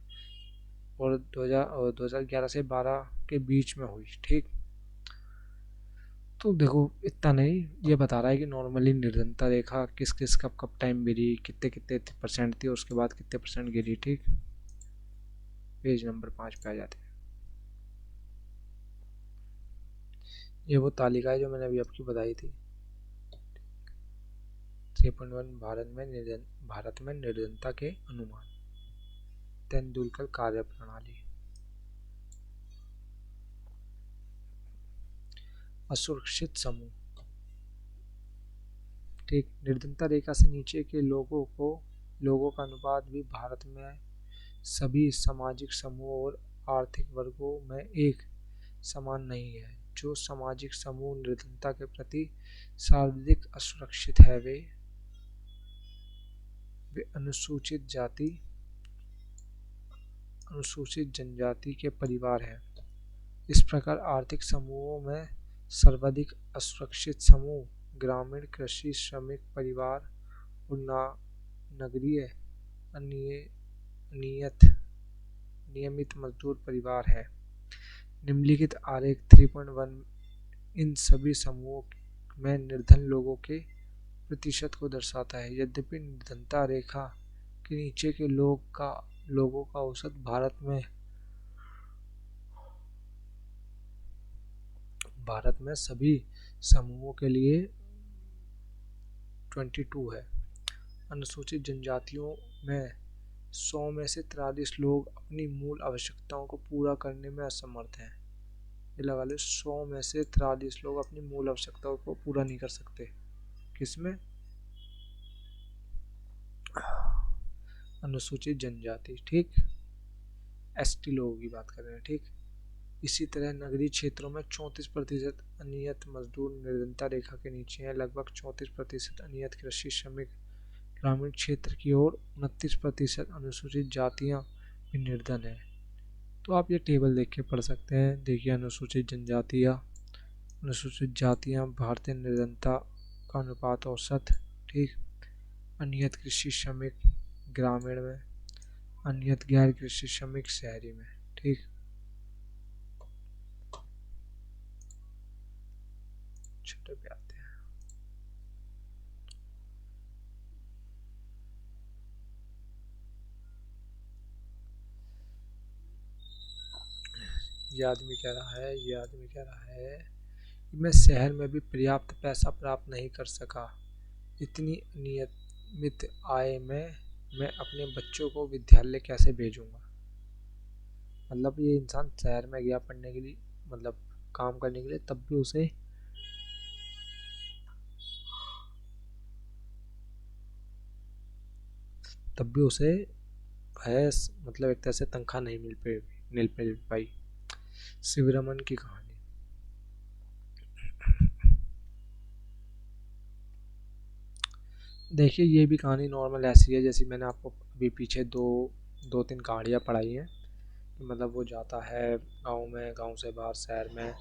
और 2011 से 12 के बीच में हुई। ठीक, तो देखो इतना नहीं, ये बता रहा है कि नॉर्मली निर्धनता रेखा किस किस कब कब टाइम गिरी, कितने कितने परसेंट थी और उसके बाद कितने परसेंट गिरी। ठीक, पेज नंबर 5 पे आ जाते हैं। ये वो तालिका है जो मैंने अभी आपकी बताई थी। 3.1 भारत में निर्धनता के अनुमान, तेंदुलकर कार्य प्रणाली। असुरक्षित समूह, ठीक, निर्धनता रेखा से नीचे के लोगों का अनुपात भी भारत में सभी सामाजिक समूहों और आर्थिक वर्गों में एक समान नहीं है। जो सामाजिक समूह निर्धनता के प्रति सर्वाधिक असुरक्षित है वे अनुसूचित जाति, अनुसूचित जनजाति के परिवार हैं। इस प्रकार आर्थिक समूहों में सर्वाधिक असुरक्षित समूह ग्रामीण कृषि श्रमिक परिवार और नगरीय नियमित मजदूर परिवार है। निम्नलिखित आरेख 3.1 इन सभी समूहों में निर्धन लोगों के प्रतिशत को दर्शाता है। यद्यपि निर्धनता रेखा के नीचे के लोगों का औसत भारत में सभी समूहों के लिए 22 है। अनुसूचित जनजातियों में 100 में से 43 लोग अपनी मूल आवश्यकताओं को पूरा करने में असमर्थ हैं। ये लगा लो, 100 में से 43 लोग अपनी मूल आवश्यकताओं को पूरा नहीं कर सकते। किसमें? अनुसूचित जनजाति, ठीक, एसटी लोगों की बात कर रहे हैं। ठीक, इसी तरह नगरीय क्षेत्रों में 34% अनियत मजदूर निर्धनता रेखा के नीचे हैं। लगभग 34% अनियत कृषि श्रमिक ग्रामीण क्षेत्र की ओर 29% अनुसूचित जातियां भी निर्धन हैं। तो आप ये टेबल देख के पढ़ सकते हैं। देखिए, अनुसूचित जातियां भारतीय निर्धनता का अनुपात औसत, ठीक, अनियत कृषि श्रमिक ग्रामीण में, अनियत गैर कृषि श्रमिक शहरी में। ठीक, छोटे पे आते हैं। ये आदमी कह रहा है कि मैं शहर में भी पर्याप्त पैसा प्राप्त नहीं कर सका। इतनी अनियमित आय में मैं अपने बच्चों को विद्यालय कैसे भेजूंगा। मतलब ये इंसान शहर में गया पढ़ने के लिए, मतलब काम करने के लिए, तब भी उसे मतलब एक तरह से तनख्वाह नहीं मिल पाई। शिवरमन की कहानी। देखिए, ये भी कहानी नॉर्मल ऐसी है जैसी मैंने आपको अभी पीछे दो तीन कहानियाँ पढ़ाई हैं। मतलब वो जाता है गांव में, गांव से बाहर शहर में।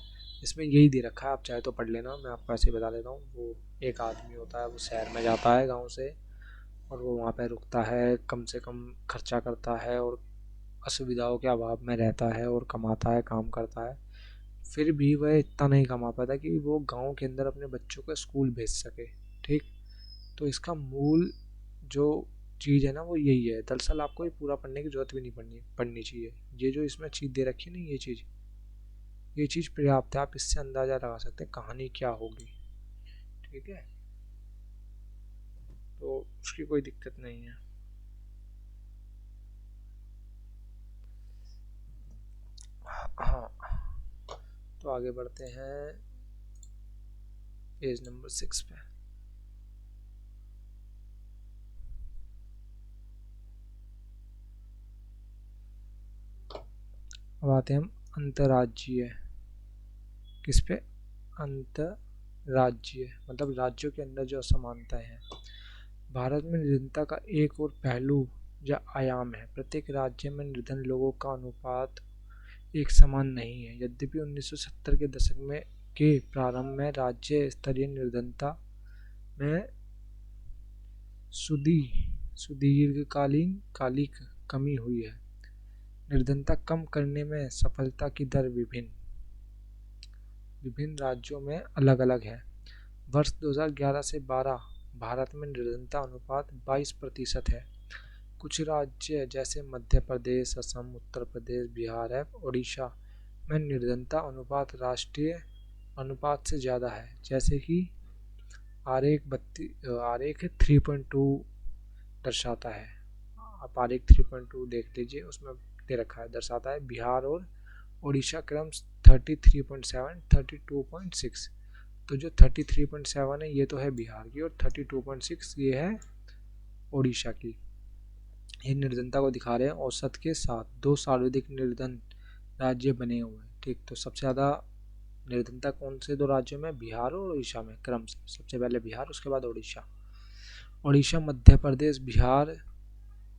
इसमें यही दे रखा है, आप चाहे तो पढ़ लेना, मैं आपको ऐसे ही बता देता हूँ। वो एक आदमी होता है, वो शहर में जाता है गांव से, और वो वहाँ पे रुकता है, कम से कम खर्चा करता है और असुविधाओं के अभाव में रहता है और कमाता है, काम करता है। फिर भी वह इतना नहीं कमा पाता कि वो गांव के अंदर अपने बच्चों को स्कूल भेज सके। ठीक, तो इसका मूल जो चीज़ है ना, वो यही है। दरअसल आपको ये पूरा पढ़ने की जरूरत भी नहीं पढ़नी चाहिए। ये जो इसमें चीज़ दे रखी है ना, ये चीज़ पर्याप्त है। आप इससे अंदाज़ा लगा सकते हैं कहानी क्या होगी। ठीक है, तो उसकी कोई दिक्कत नहीं है। हाँ, तो आगे बढ़ते हैं पेज नंबर 6 पे। अब आते हैं हम अंतर्राज्यीय, किस पे, अंतर्राज्यीय मतलब राज्यों के अंदर जो असमानताएं हैं। भारत में निर्धनता का एक और पहलू या आयाम है। प्रत्येक राज्य में निर्धन लोगों का अनुपात एक समान नहीं है। यद्यपि 1970 के दशक में के प्रारंभ में राज्य स्तरीय निर्धनता में सुदीर्घकालिक कमी हुई है। निर्धनता कम करने में सफलता की दर विभिन्न राज्यों में अलग अलग है। वर्ष 2011 से 12 भारत में निर्धनता अनुपात 22% है। कुछ राज्य जैसे मध्य प्रदेश, असम, उत्तर प्रदेश, बिहार एवं ओडिशा में निर्धनता अनुपात राष्ट्रीय अनुपात से ज़्यादा है, जैसे कि आरेख 3.2 दर्शाता है। आप आरेख 3.2 देख लीजिए, उसमें दे रखा है, दर्शाता है बिहार और ओडिशा क्रम 33.7, 32.6। तो जो 33.7 है ये तो है बिहार की, और 32.6 ये है ओडिशा की। ये निर्धनता को दिखा रहे हैं औसत के साथ। 2 सर्वाधिक निर्धन राज्य बने हुए हैं। ठीक, तो सबसे ज़्यादा निर्धनता कौन से 2 राज्यों में, बिहार और उड़ीसा में क्रम से। सबसे पहले बिहार, उसके बाद उड़ीसा। उड़ीसा, मध्य प्रदेश, बिहार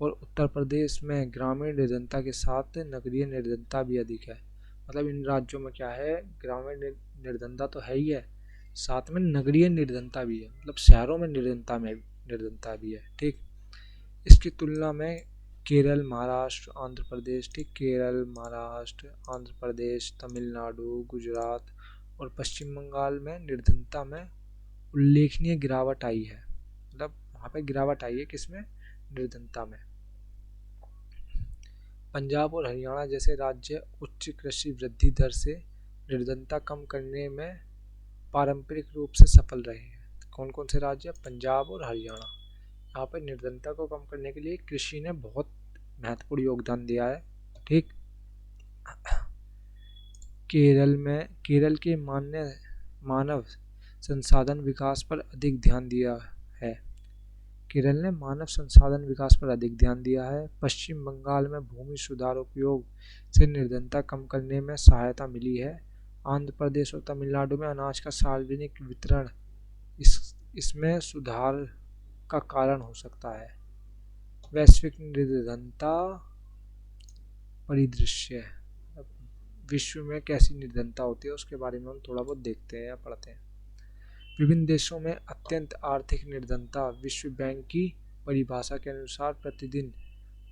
और उत्तर प्रदेश में ग्रामीण निर्धनता के साथ नगरीय निर्धनता भी अधिक है। मतलब इन राज्यों में क्या है, ग्रामीण निर्धनता तो है ही है, साथ में नगरीय निर्धनता भी है, मतलब शहरों में निर्धनता भी है। ठीक, इसकी तुलना में केरल, महाराष्ट्र, आंध्र प्रदेश, ठीक, केरल, महाराष्ट्र, आंध्र प्रदेश, तमिलनाडु, गुजरात और पश्चिम बंगाल में निर्धनता में उल्लेखनीय गिरावट आई है। मतलब वहाँ पे गिरावट आई है, किसमें, निर्धनता में। पंजाब और हरियाणा जैसे राज्य उच्च कृषि वृद्धि दर से निर्धनता कम करने में पारंपरिक रूप से सफल रहे हैं। कौन कौन से राज्य, पंजाब और हरियाणा। यहाँ पर निर्धनता को कम करने के लिए कृषि ने बहुत महत्वपूर्ण योगदान दिया है। ठीक, केरल के मानव संसाधन विकास पर अधिक ध्यान दिया है। केरल ने मानव संसाधन विकास पर अधिक ध्यान दिया है। पश्चिम बंगाल में भूमि सुधार उपयोग से निर्धनता कम करने में सहायता मिली है। आंध्र प्रदेश और तमिलनाडु में अनाज का सार्वजनिक वितरण इसमें सुधार का कारण हो सकता है। वैश्विक निर्धनता परिदृश्य, विश्व में कैसी निर्धनता होती है उसके बारे में हम थोड़ा बहुत देखते हैं या पढ़ते हैं। विभिन्न देशों में अत्यंत आर्थिक निर्धनता विश्व बैंक की परिभाषा के अनुसार प्रतिदिन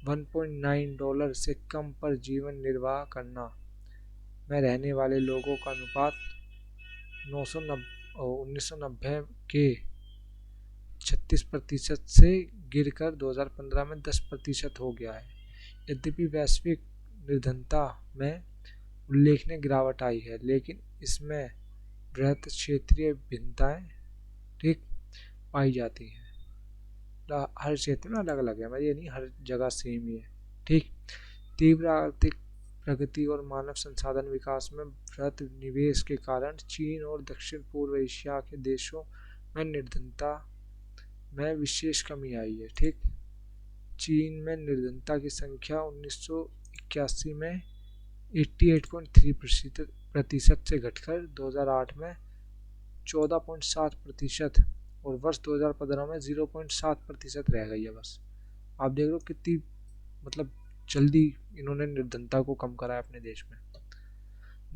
$1.9 से कम पर जीवन निर्वाह करना में रहने वाले लोगों का अनुपात 1990 के 36% से गिरकर 2015 में 10% हो गया है। यद्यपि वैश्विक निर्धनता में उल्लेखनीय गिरावट आई है, लेकिन इसमें बृहत क्षेत्रीय भिन्नताएं ठीक पाई जाती हैं। हर क्षेत्र में अलग अलग है, ये नहीं हर जगह सेम ही है। ठीक, तीव्र आर्थिक प्रगति और मानव संसाधन विकास में बृहत निवेश के कारण चीन और दक्षिण पूर्व एशिया के देशों में निर्धनता में विशेष कमी आई है। ठीक, चीन में निर्धनता की संख्या 1981 में 88.3% से घटकर 2008 में 14.7% और वर्ष 2015 में 0.7% रह गई है। बस आप देख लो कितनी मतलब जल्दी इन्होंने निर्धनता को कम करा है अपने देश में।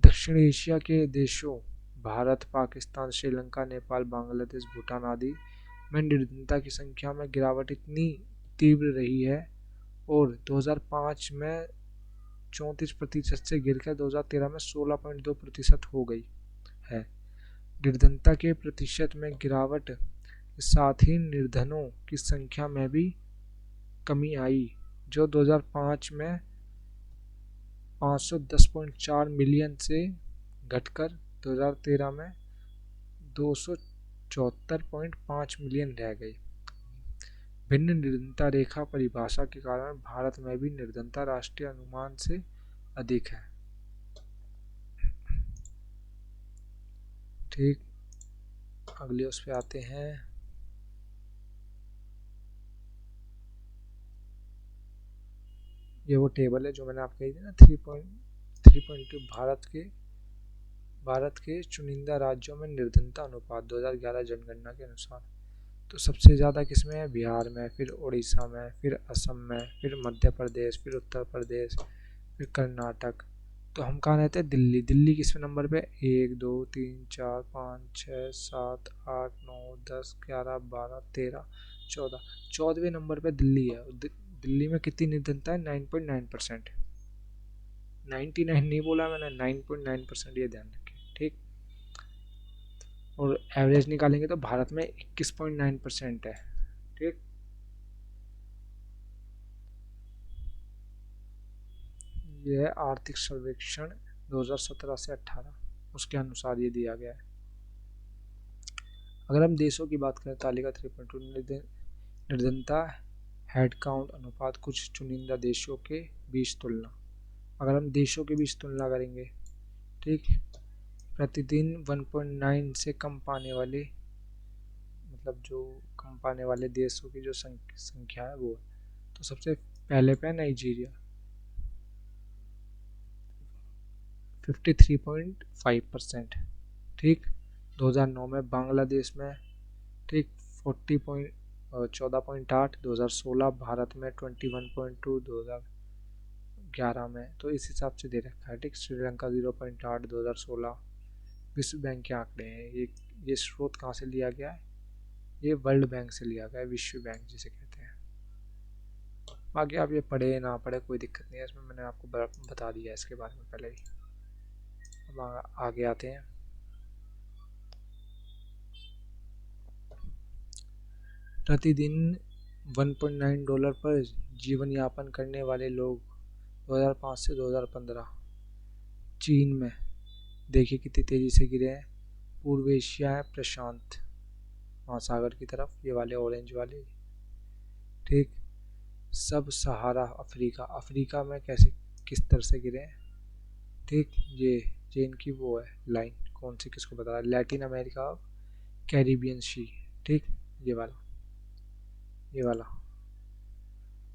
दक्षिण एशिया के देशों भारत, पाकिस्तान, श्रीलंका, नेपाल, बांग्लादेश, भूटान आदि में निर्धनता की संख्या में गिरावट इतनी तीव्र रही है और 2005 में 34% से गिरकर 2013 में 16.2% हो गई है। निर्धनता के प्रतिशत में गिरावट के साथ ही निर्धनों की संख्या में भी कमी आई, जो 2005 में 510.4 मिलियन से घटकर 2013 में 274.5 मिलियन रह गई। भिन्न निर्धनता रेखा परिभाषा के कारण भारत में भी निर्धनता राष्ट्रीय अनुमान से अधिक है। ठीक, अगले उस पे आते हैं। ये वो टेबल है जो मैंने आपको कही थी ना, 3.2। भारत के चुनिंदा राज्यों में निर्धनता अनुपात 2011 जनगणना के अनुसार। तो सबसे ज़्यादा किसमें है? बिहार में, फिर उड़ीसा में, फिर असम में, फिर मध्य प्रदेश, फिर उत्तर प्रदेश, फिर कर्नाटक। तो हम कहाँ रहते हैं? दिल्ली। दिल्ली किसवें नंबर पे? 1, 2, 3, 4, 5, 6, 7, 8, 9, 10, 11, 12, 13, 14। 14वें नंबर पे दिल्ली है। दिल्ली में कितनी निर्धनता है? 9.9%। 99 नहीं बोला मैंने, 9.9%, ये ध्यान रखें। ठीक, और एवरेज निकालेंगे तो भारत में 21.9% है। ठीक, यह है आर्थिक सर्वेक्षण 2017 से 18, उसके अनुसार ये दिया गया है। अगर हम देशों की बात करें, तालिका 3.2, निर्धनता हेड काउंट अनुपात कुछ चुनिंदा देशों के बीच तुलना। अगर हम देशों के बीच तुलना करेंगे, ठीक, प्रतिदिन 1.9 से कम पाने वाले, मतलब जो कम पाने वाले देशों की जो संख्या है वो है। तो सबसे पहले पे नाइजीरिया 53.5%। ठीक, 2009 में बांग्लादेश में, ठीक, 14.8, 2016 भारत में 21.2, 2011 में। तो इस हिसाब से दे रखा है। ठीक, श्रीलंका 0.8, 2016। विश्व बैंक के आंकड़े हैं ये स्रोत कहाँ से लिया गया है? ये वर्ल्ड बैंक से लिया गया है, विश्व बैंक जिसे कहते हैं। बाकी आप ये पढ़े ना पढ़े कोई दिक्कत नहीं है इसमें, मैंने आपको बता दिया है इसके बारे में पहले ही। अब आगे आते हैं। प्रतिदिन $1.9 पर जीवन यापन करने वाले लोग 2005 से 2015 चीन में देखिए कितनी तेज़ी से गिरे हैं। पूर्व एशिया है, प्रशांत महासागर की तरफ, ये वाले ऑरेंज वाले। ठीक, सब सहारा अफ्रीका, अफ्रीका में कैसे किस तरह से गिरे हैं। ठीक, ये इनकी वो है लाइन, कौन सी किसको बता रहा है? लैटिन अमेरिका, कैरिबियन सी। ठीक, ये वाला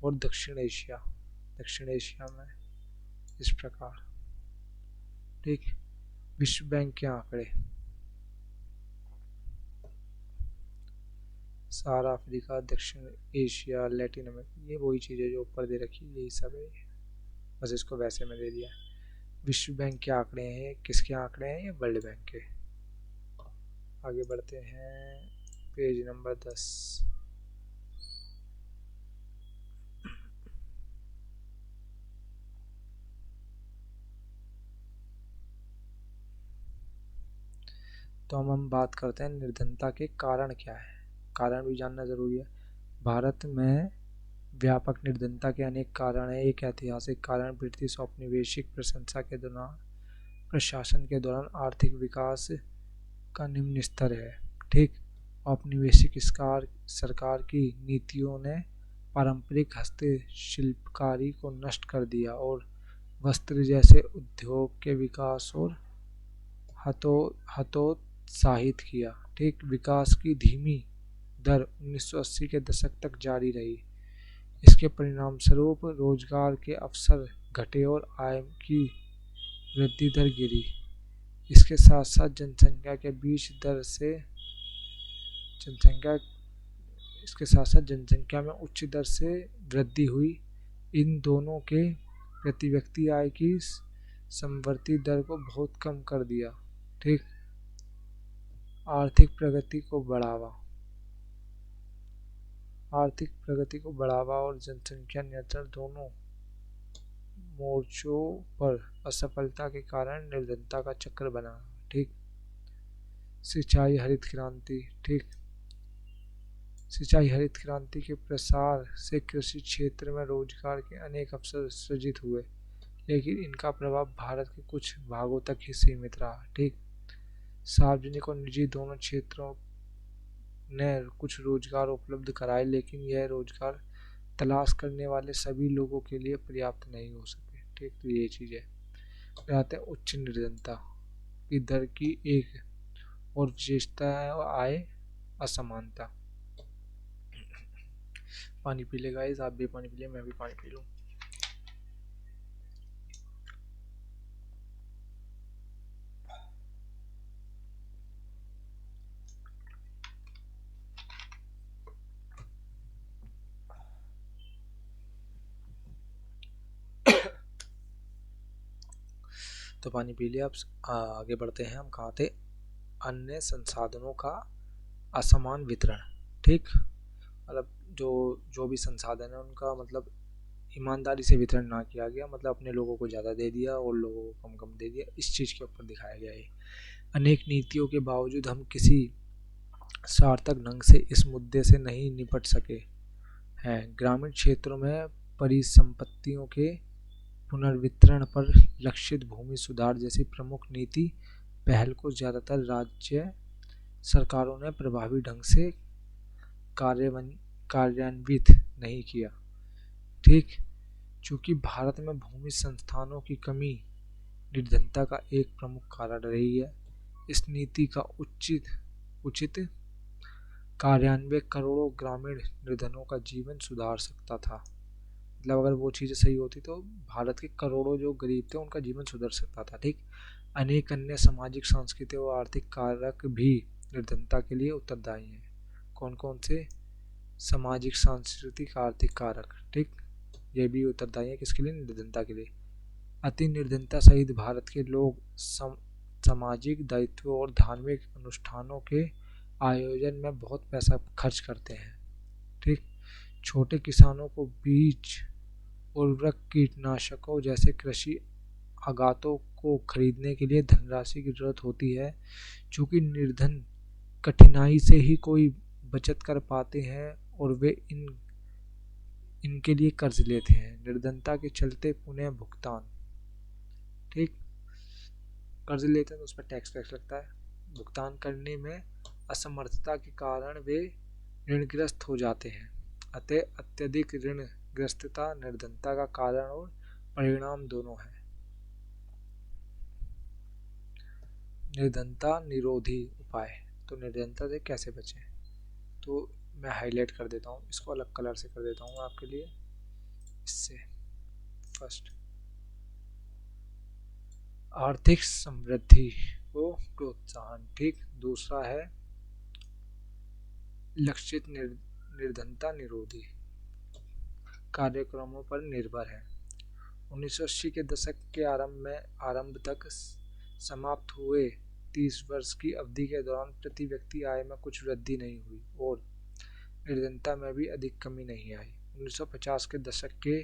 और दक्षिण एशिया में इस प्रकार। ठीक, विश्व बैंक के आंकड़े, सहारा अफ्रीका, दक्षिण एशिया, लैटिन अमेरिका, ये वही चीज़ें जो ऊपर दे रखी, यही सब है। बस इसको वैसे में दे दिया। विश्व बैंक के आंकड़े हैं, किसके आंकड़े हैं? ये वर्ल्ड बैंक के। आगे बढ़ते हैं, पेज नंबर 10। तो हम बात करते हैं निर्धनता के कारण क्या है। कारण भी जानना ज़रूरी है। भारत में व्यापक निर्धनता के अनेक कारण हैं। एक ऐतिहासिक कारण ब्रिटिश औपनिवेशिक प्रशंसा के दौरान प्रशासन के दौरान आर्थिक विकास का निम्न स्तर है। ठीक, औपनिवेशिक सरकार की नीतियों ने पारंपरिक हस्तशिल्पकारी को नष्ट कर दिया और वस्त्र जैसे उद्योग के विकास और हतोत्साहित किया। ठीक, विकास की धीमी दर 1980 के दशक तक जारी रही। इसके परिणामस्वरूप रोजगार के अवसर घटे और आय की वृद्धि दर गिरी। इसके साथ साथ जनसंख्या इसके साथ साथ जनसंख्या में उच्च दर से वृद्धि हुई। इन दोनों के प्रति व्यक्ति आय की समवर्ती दर को बहुत कम कर दिया। ठीक, आर्थिक प्रगति को बढ़ावा और जनसंख्या नियंत्रण दोनों मोर्चों पर असफलता के कारण निर्धनता का चक्र बना। ठीक, सिंचाई हरित क्रांति। ठीक, सिंचाई हरित क्रांति के प्रसार से कृषि क्षेत्र में रोजगार के अनेक अवसर सृजित हुए, लेकिन इनका प्रभाव भारत के कुछ भागों तक ही सीमित रहा। ठीक, सार्वजनिक और निजी दोनों क्षेत्रों ने कुछ रोजगार उपलब्ध कराए, लेकिन यह रोजगार तलाश करने वाले सभी लोगों के लिए पर्याप्त नहीं हो सके। ठीक, तो ये चीज़ है। फिर आते हैं उच्च निर्धनता की दर की एक और विशेषता है आय असमानता। पानी पी ले गाइस, आप भी पानी पी ले, मैं भी पानी पी लूँ। तो पानी पी लिया, अब आगे बढ़ते हैं। हम कहाँ थे? अन्य संसाधनों का असमान वितरण। ठीक, मतलब जो जो भी संसाधन है उनका मतलब ईमानदारी से वितरण ना किया गया, मतलब अपने लोगों को ज़्यादा दे दिया और लोगों को कम कम दे दिया, इस चीज़ के ऊपर दिखाया गया है। अनेक नीतियों के बावजूद हम किसी सार्थक ढंग से इस मुद्दे से नहीं निपट सके हैं। ग्रामीण क्षेत्रों में परिसंपत्तियों के पुनर्वितरण पर लक्षित भूमि सुधार जैसी प्रमुख नीति पहल को ज़्यादातर राज्य सरकारों ने प्रभावी ढंग से कार्यान्वित नहीं किया। ठीक, चूंकि भारत में भूमि संस्थानों की कमी निर्धनता का एक प्रमुख कारण रही है, इस नीति का उचित कार्यान्वयन करोड़ों ग्रामीण निर्धनों का जीवन सुधार सकता था। मतलब अगर वो चीज़ें सही होती तो भारत के करोड़ों जो गरीब थे उनका जीवन सुधर सकता था। ठीक, अनेक अन्य सामाजिक, सांस्कृतिक और आर्थिक कारक भी निर्धनता के लिए उत्तरदायी हैं। कौन कौन से? सामाजिक, सांस्कृतिक, आर्थिक कारक। ठीक, ये भी उत्तरदायी है किसके लिए? निर्धनता के लिए। अति निर्धनता सहित भारत के लोग सामाजिक दायित्वों और धार्मिक अनुष्ठानों के आयोजन में बहुत पैसा खर्च करते हैं। ठीक, छोटे किसानों को बीज, उर्वरक, कीटनाशकों जैसे कृषि आगातों को खरीदने के लिए धनराशि की जरूरत होती है। चूंकि निर्धन कठिनाई से ही कोई बचत कर पाते हैं और वे इनके लिए कर्ज लेते हैं। निर्धनता के चलते पुनः भुगतान। ठीक, कर्ज लेते हैं तो उस पर टैक्स लगता है। भुगतान करने में असमर्थता के कारण वे ऋणग्रस्त हो जाते हैं। अतः अत्यधिक ऋणग्रस्तता निर्धनता का कारण और परिणाम दोनों है। निर्धनता निरोधी उपाय। तो निर्धनता से कैसे बचें? तो मैं हाईलाइट कर देता हूँ, इसको अलग कलर से कर देता हूँ आपके लिए। इससे फर्स्ट, आर्थिक समृद्धि को प्रोत्साहन। ठीक, दूसरा है लक्षित निर्धनता निरोधी कार्यक्रमों पर निर्भर है। 1980 के दशक के आरंभ तक समाप्त हुए 30 वर्ष की अवधि के दौरान प्रति व्यक्ति आय में कुछ वृद्धि नहीं हुई और निर्धनता में भी अधिक कमी नहीं आई। 1950 के दशक के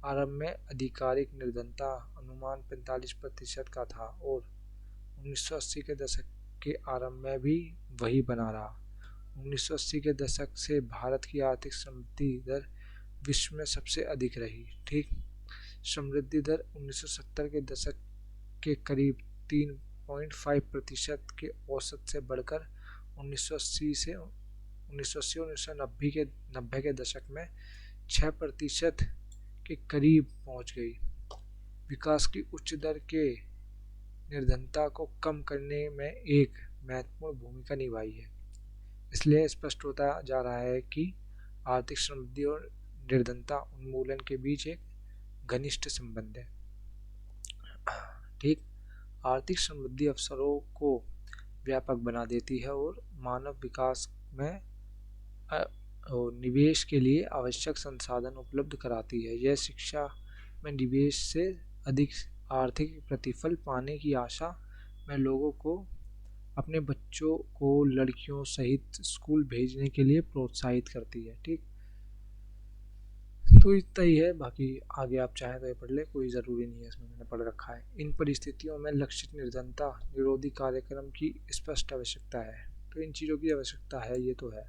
आरंभ में आधिकारिक निर्धनता अनुमान 45% का था और 1980 के दशक के आरंभ में भी वही बना रहा। 1980 के दशक से भारत की आर्थिक समृद्धि दर विश्व में सबसे अधिक रही। ठीक, समृद्धि दर 1970 के दशक के करीब 3.5% के औसत से बढ़कर 1980 और 1990 के दशक में 6% के करीब पहुंच गई। विकास की उच्च दर के निर्धनता को कम करने में एक महत्वपूर्ण भूमिका निभाई है। इसलिए स्पष्ट होता जा रहा है कि आर्थिक समृद्धि और निर्धनता उन्मूलन के बीच एक घनिष्ठ संबंध है। ठीक, आर्थिक समृद्धि अवसरों को व्यापक बना देती है और मानव विकास में निवेश के लिए आवश्यक संसाधन उपलब्ध कराती है। यह शिक्षा में निवेश से अधिक आर्थिक प्रतिफल पाने की आशा में लोगों को अपने बच्चों को लड़कियों सहित स्कूल भेजने के लिए प्रोत्साहित करती है। ठीक, तो इतना ही है, बाकी आगे आप चाहें तो ये पढ़ ले, कोई ज़रूरी नहीं है, इसमें मैंने पढ़ रखा है। इन परिस्थितियों में लक्षित निर्धनता निरोधी कार्यक्रम की स्पष्ट आवश्यकता है। तो इन चीज़ों की आवश्यकता है, ये तो है।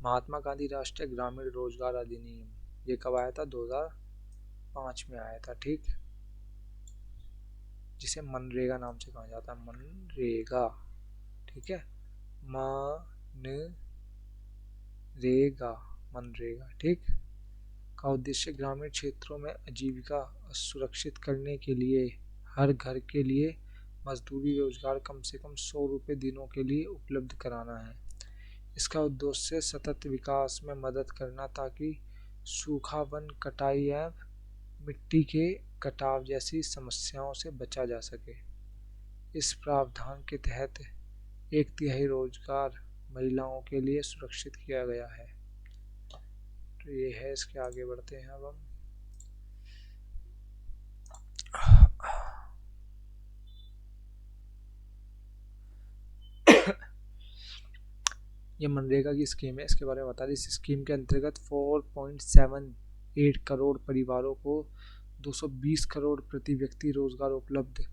महात्मा गांधी राष्ट्रीय ग्रामीण रोजगार अधिनियम, ये कब आया था? 2005 में आया था। ठीक, जिसे मनरेगा नाम से कहा जाता है, मनरेगा। ठीक है, मनरेगा। ठीक, का उद्देश्य ग्रामीण क्षेत्रों में आजीविका सुरक्षित करने के लिए हर घर के लिए मजदूरी रोजगार कम से कम 100 रुपये दिनों के लिए उपलब्ध कराना है। इसका उद्देश्य सतत विकास में मदद करना ताकि सूखा, वन कटाई एवं मिट्टी के कटाव जैसी समस्याओं से बचा जा सके। इस प्रावधान के तहत 1/3 रोजगार महिलाओं के लिए सुरक्षित किया गया है। तो ये है, इसके आगे बढ़ते हैं अब हम। ये मनरेगा की स्कीम है, इसके बारे में बता दें। इस स्कीम के अंतर्गत 4.78 करोड़ परिवारों को 220 करोड़ प्रति व्यक्ति रोजगार उपलब्ध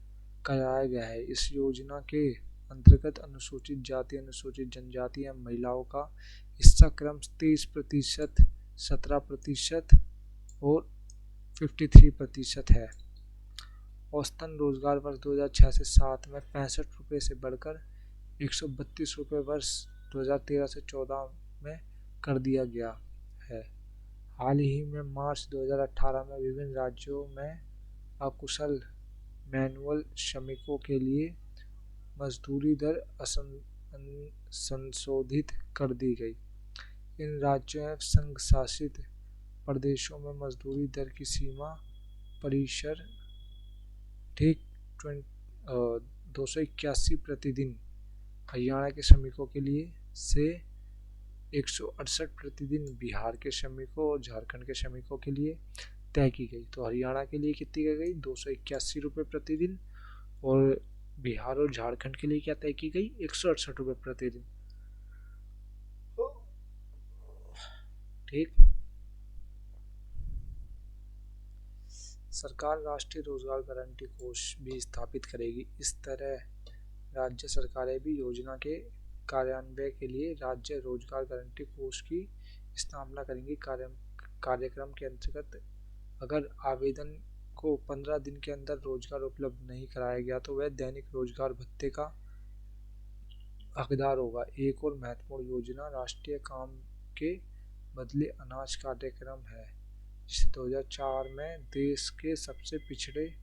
कराया गया है। इस योजना के अंतर्गत अनुसूचित जाति, अनुसूचित जनजाति एवं महिलाओं का हिस्सा क्रम 23%, 17% और 53% है। औसतन रोजगार वर्ष 2006 से 7 में 65 रुपये से बढ़कर 132 रुपये वर्ष 2013 से 14 में कर दिया गया है। हाल ही में मार्च 2018 में विभिन्न राज्यों में अकुशल मैनुअल श्रमिकों के लिए मजदूरी दर संशोधित कर दी गई। इन राज्यों एवं संघ शासित प्रदेशों में मजदूरी दर की सीमा परिसर ठीक 281 प्रतिदिन हरियाणा के श्रमिकों के लिए से 168 प्रतिदिन बिहार के श्रमिकों और झारखंड के श्रमिकों के लिए तय की गई। तो हरियाणा के लिए कितनी की गई? 281 रुपये प्रतिदिन, और बिहार और झारखंड के लिए क्या तय की गई? 168 रुपये प्रतिदिन। ठीक। सरकार राष्ट्रीय रोजगार गारंटी कोष भी स्थापित करेगी। इस तरह राज्य सरकारें भी योजना के कार्यान्वयन के लिए राज्य रोजगार गारंटी कोष की स्थापना करेंगी। कार्यक्रम के अंतर्गत अगर आवेदन को 15 दिन के अंदर रोजगार उपलब्ध नहीं कराया गया तो वह दैनिक रोजगार भत्ते का हकदार होगा। एक और महत्वपूर्ण योजना राष्ट्रीय काम के बदले अनाज कार्यक्रम है, जिसे 2004 में देश के सबसे पिछड़े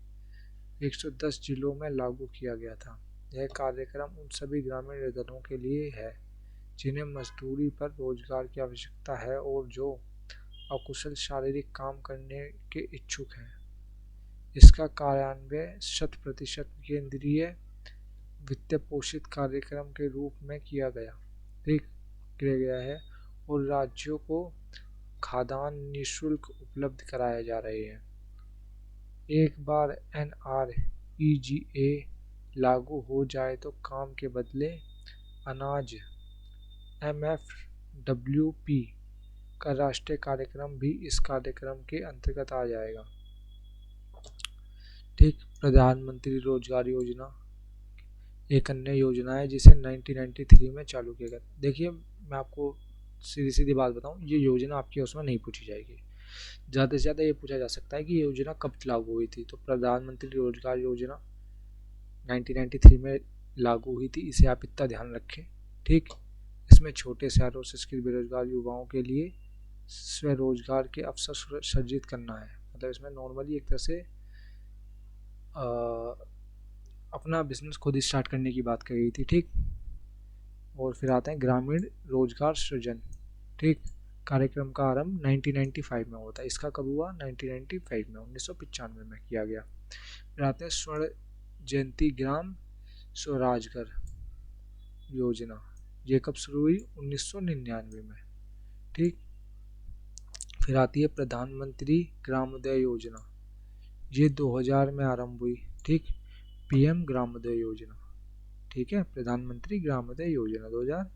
110 जिलों में लागू किया गया था। यह कार्यक्रम उन सभी ग्रामीण निर्धनों के लिए है जिन्हें मजदूरी पर रोजगार की आवश्यकता है और जो अकुशल शारीरिक काम करने के इच्छुक हैं। इसका कार्यान्वयन 100% केंद्रीय वित्त पोषित कार्यक्रम के रूप में किया गया है और राज्यों को खाद्यान्न निःशुल्क उपलब्ध कराए जा रहे हैं। एक बार NREGA लागू हो जाए तो काम के बदले अनाज MFWP का राष्ट्रीय कार्यक्रम भी इस कार्यक्रम के अंतर्गत आ जाएगा। ठीक। प्रधानमंत्री रोजगार योजना एक अन्य योजना है जिसे 1993 में चालू किया गया। देखिए, मैं आपको सीधी सीधी बात बताऊं, ये योजना आपकी उसमें नहीं पूछी जाएगी। ज़्यादा से ज़्यादा ये पूछा जा सकता है कि ये योजना कब लागू हुई थी। तो प्रधानमंत्री रोजगार योजना 1993 में लागू हुई थी, इसे आप इतना ध्यान रखें। ठीक। इसमें छोटे शहरों से स्किल बेरोजगार युवाओं के लिए स्वरोजगार के अवसर सृजित करना है। मतलब इसमें नॉर्मली एक तरह से अपना बिजनेस खुद ही स्टार्ट करने की बात कही गई थी। ठीक। और फिर आते हैं ग्रामीण रोजगार सृजन। ठीक। कार्यक्रम का आरंभ 1995 में होता है। इसका कब हुआ? 1995 में, 1995 में किया गया। फिर आते हैं स्वर्ण जयंती ग्राम स्वराजगर योजना। ये कब शुरू हुई? 1999 में। ठीक। फिर आती है प्रधानमंत्री ग्रामोदय योजना। ये 2000 में आरंभ हुई। ठीक। PM ग्रामोदय योजना। ठीक है, प्रधानमंत्री ग्रामोदय योजना 2000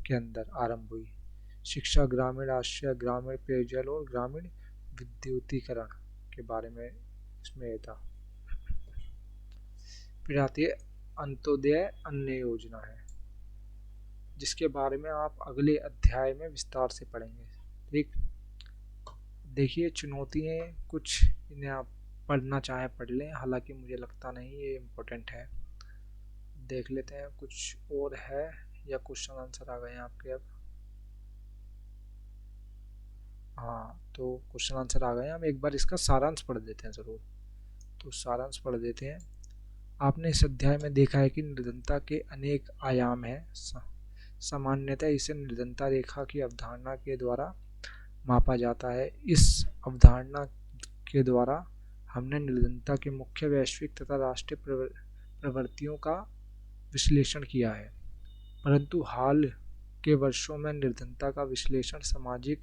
के अंदर आरंभ हुई। शिक्षा, ग्रामीण आश्रय, ग्रामीण पेयजल और ग्रामीण विद्युतीकरण के बारे में इसमें था। फिर आती है अंत्योदय अन्न योजना है, जिसके बारे में आप अगले अध्याय में विस्तार से पढ़ेंगे। ठीक। देखिए, चुनौतियाँ कुछ, इन्हें आप पढ़ना चाहे पढ़ लें, हालांकि मुझे लगता नहीं ये इम्पोर्टेंट है। देख लेते हैं कुछ और है या क्वेश्चन आंसर आ गए हैं आपके अब। हाँ, तो क्वेश्चन आंसर आ गए हैं। हम एक बार इसका सारांश पढ़ देते हैं ज़रूर। तो सारांश पढ़ देते हैं। आपने इस अध्याय में देखा है कि निर्धनता के अनेक आयाम हैं। सामान्यतः इसे निर्धनता रेखा की अवधारणा के द्वारा मापा जाता है। इस अवधारणा के द्वारा हमने निर्धनता के मुख्य वैश्विक तथा राष्ट्रीय प्रवृत्तियों का विश्लेषण किया है, परंतु हाल के वर्षों में निर्धनता का विश्लेषण सामाजिक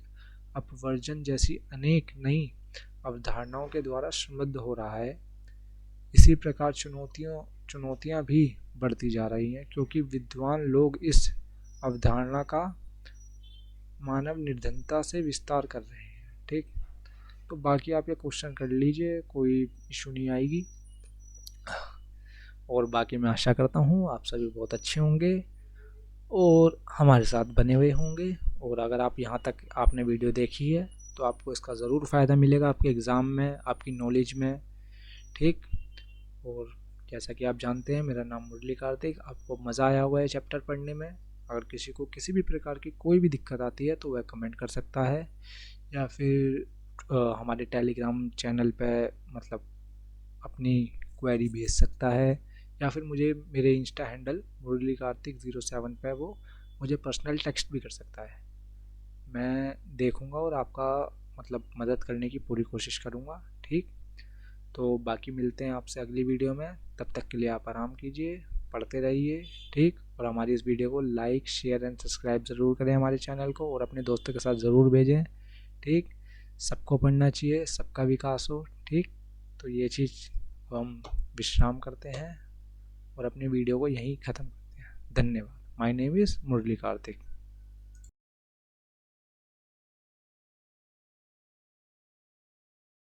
अपवर्जन जैसी अनेक नई अवधारणाओं के द्वारा समृद्ध हो रहा है। इसी प्रकार चुनौतियां भी बढ़ती जा रही हैं, क्योंकि विद्वान लोग इस अवधारणा का मानव निर्धनता से विस्तार कर रहे हैं। ठीक, तो बाकी आप ये क्वेश्चन कर लीजिए, कोई इशू नहीं आएगी। और बाकी मैं आशा करता हूँ आप सभी बहुत अच्छे होंगे और हमारे साथ बने हुए होंगे। और अगर आप यहाँ तक आपने वीडियो देखी है तो आपको इसका ज़रूर फ़ायदा मिलेगा आपके एग्ज़ाम में, आपकी नॉलेज में। ठीक, और जैसा कि आप जानते हैं मेरा नाम मुरली कार्तिक। आपको मज़ा आया होगा ये चैप्टर पढ़ने में। अगर किसी को किसी भी प्रकार की कोई भी दिक्कत आती है तो वह कमेंट कर सकता है, या फिर हमारे टेलीग्राम चैनल पे मतलब अपनी क्वेरी भेज सकता है, या फिर मुझे मेरे इंस्टा हैंडल मुरली कार्तिक 07 पे वो मुझे पर्सनल टेक्स्ट भी कर सकता है। मैं देखूंगा और आपका मतलब मदद करने की पूरी कोशिश करूंगा। ठीक, तो बाकी मिलते हैं आपसे अगली वीडियो में। तब तक के लिए आप आराम कीजिए, पढ़ते रहिए। ठीक, और हमारी इस वीडियो को लाइक शेयर एंड सब्सक्राइब ज़रूर करें हमारे चैनल को, और अपने दोस्तों के साथ ज़रूर भेजें। ठीक, सबको पढ़ना चाहिए, सबका विकास हो। ठीक, तो ये चीज़ हम विश्राम करते हैं और अपनी वीडियो को यहीं ख़त्म करते हैं। धन्यवाद। My name is Murali Kartik.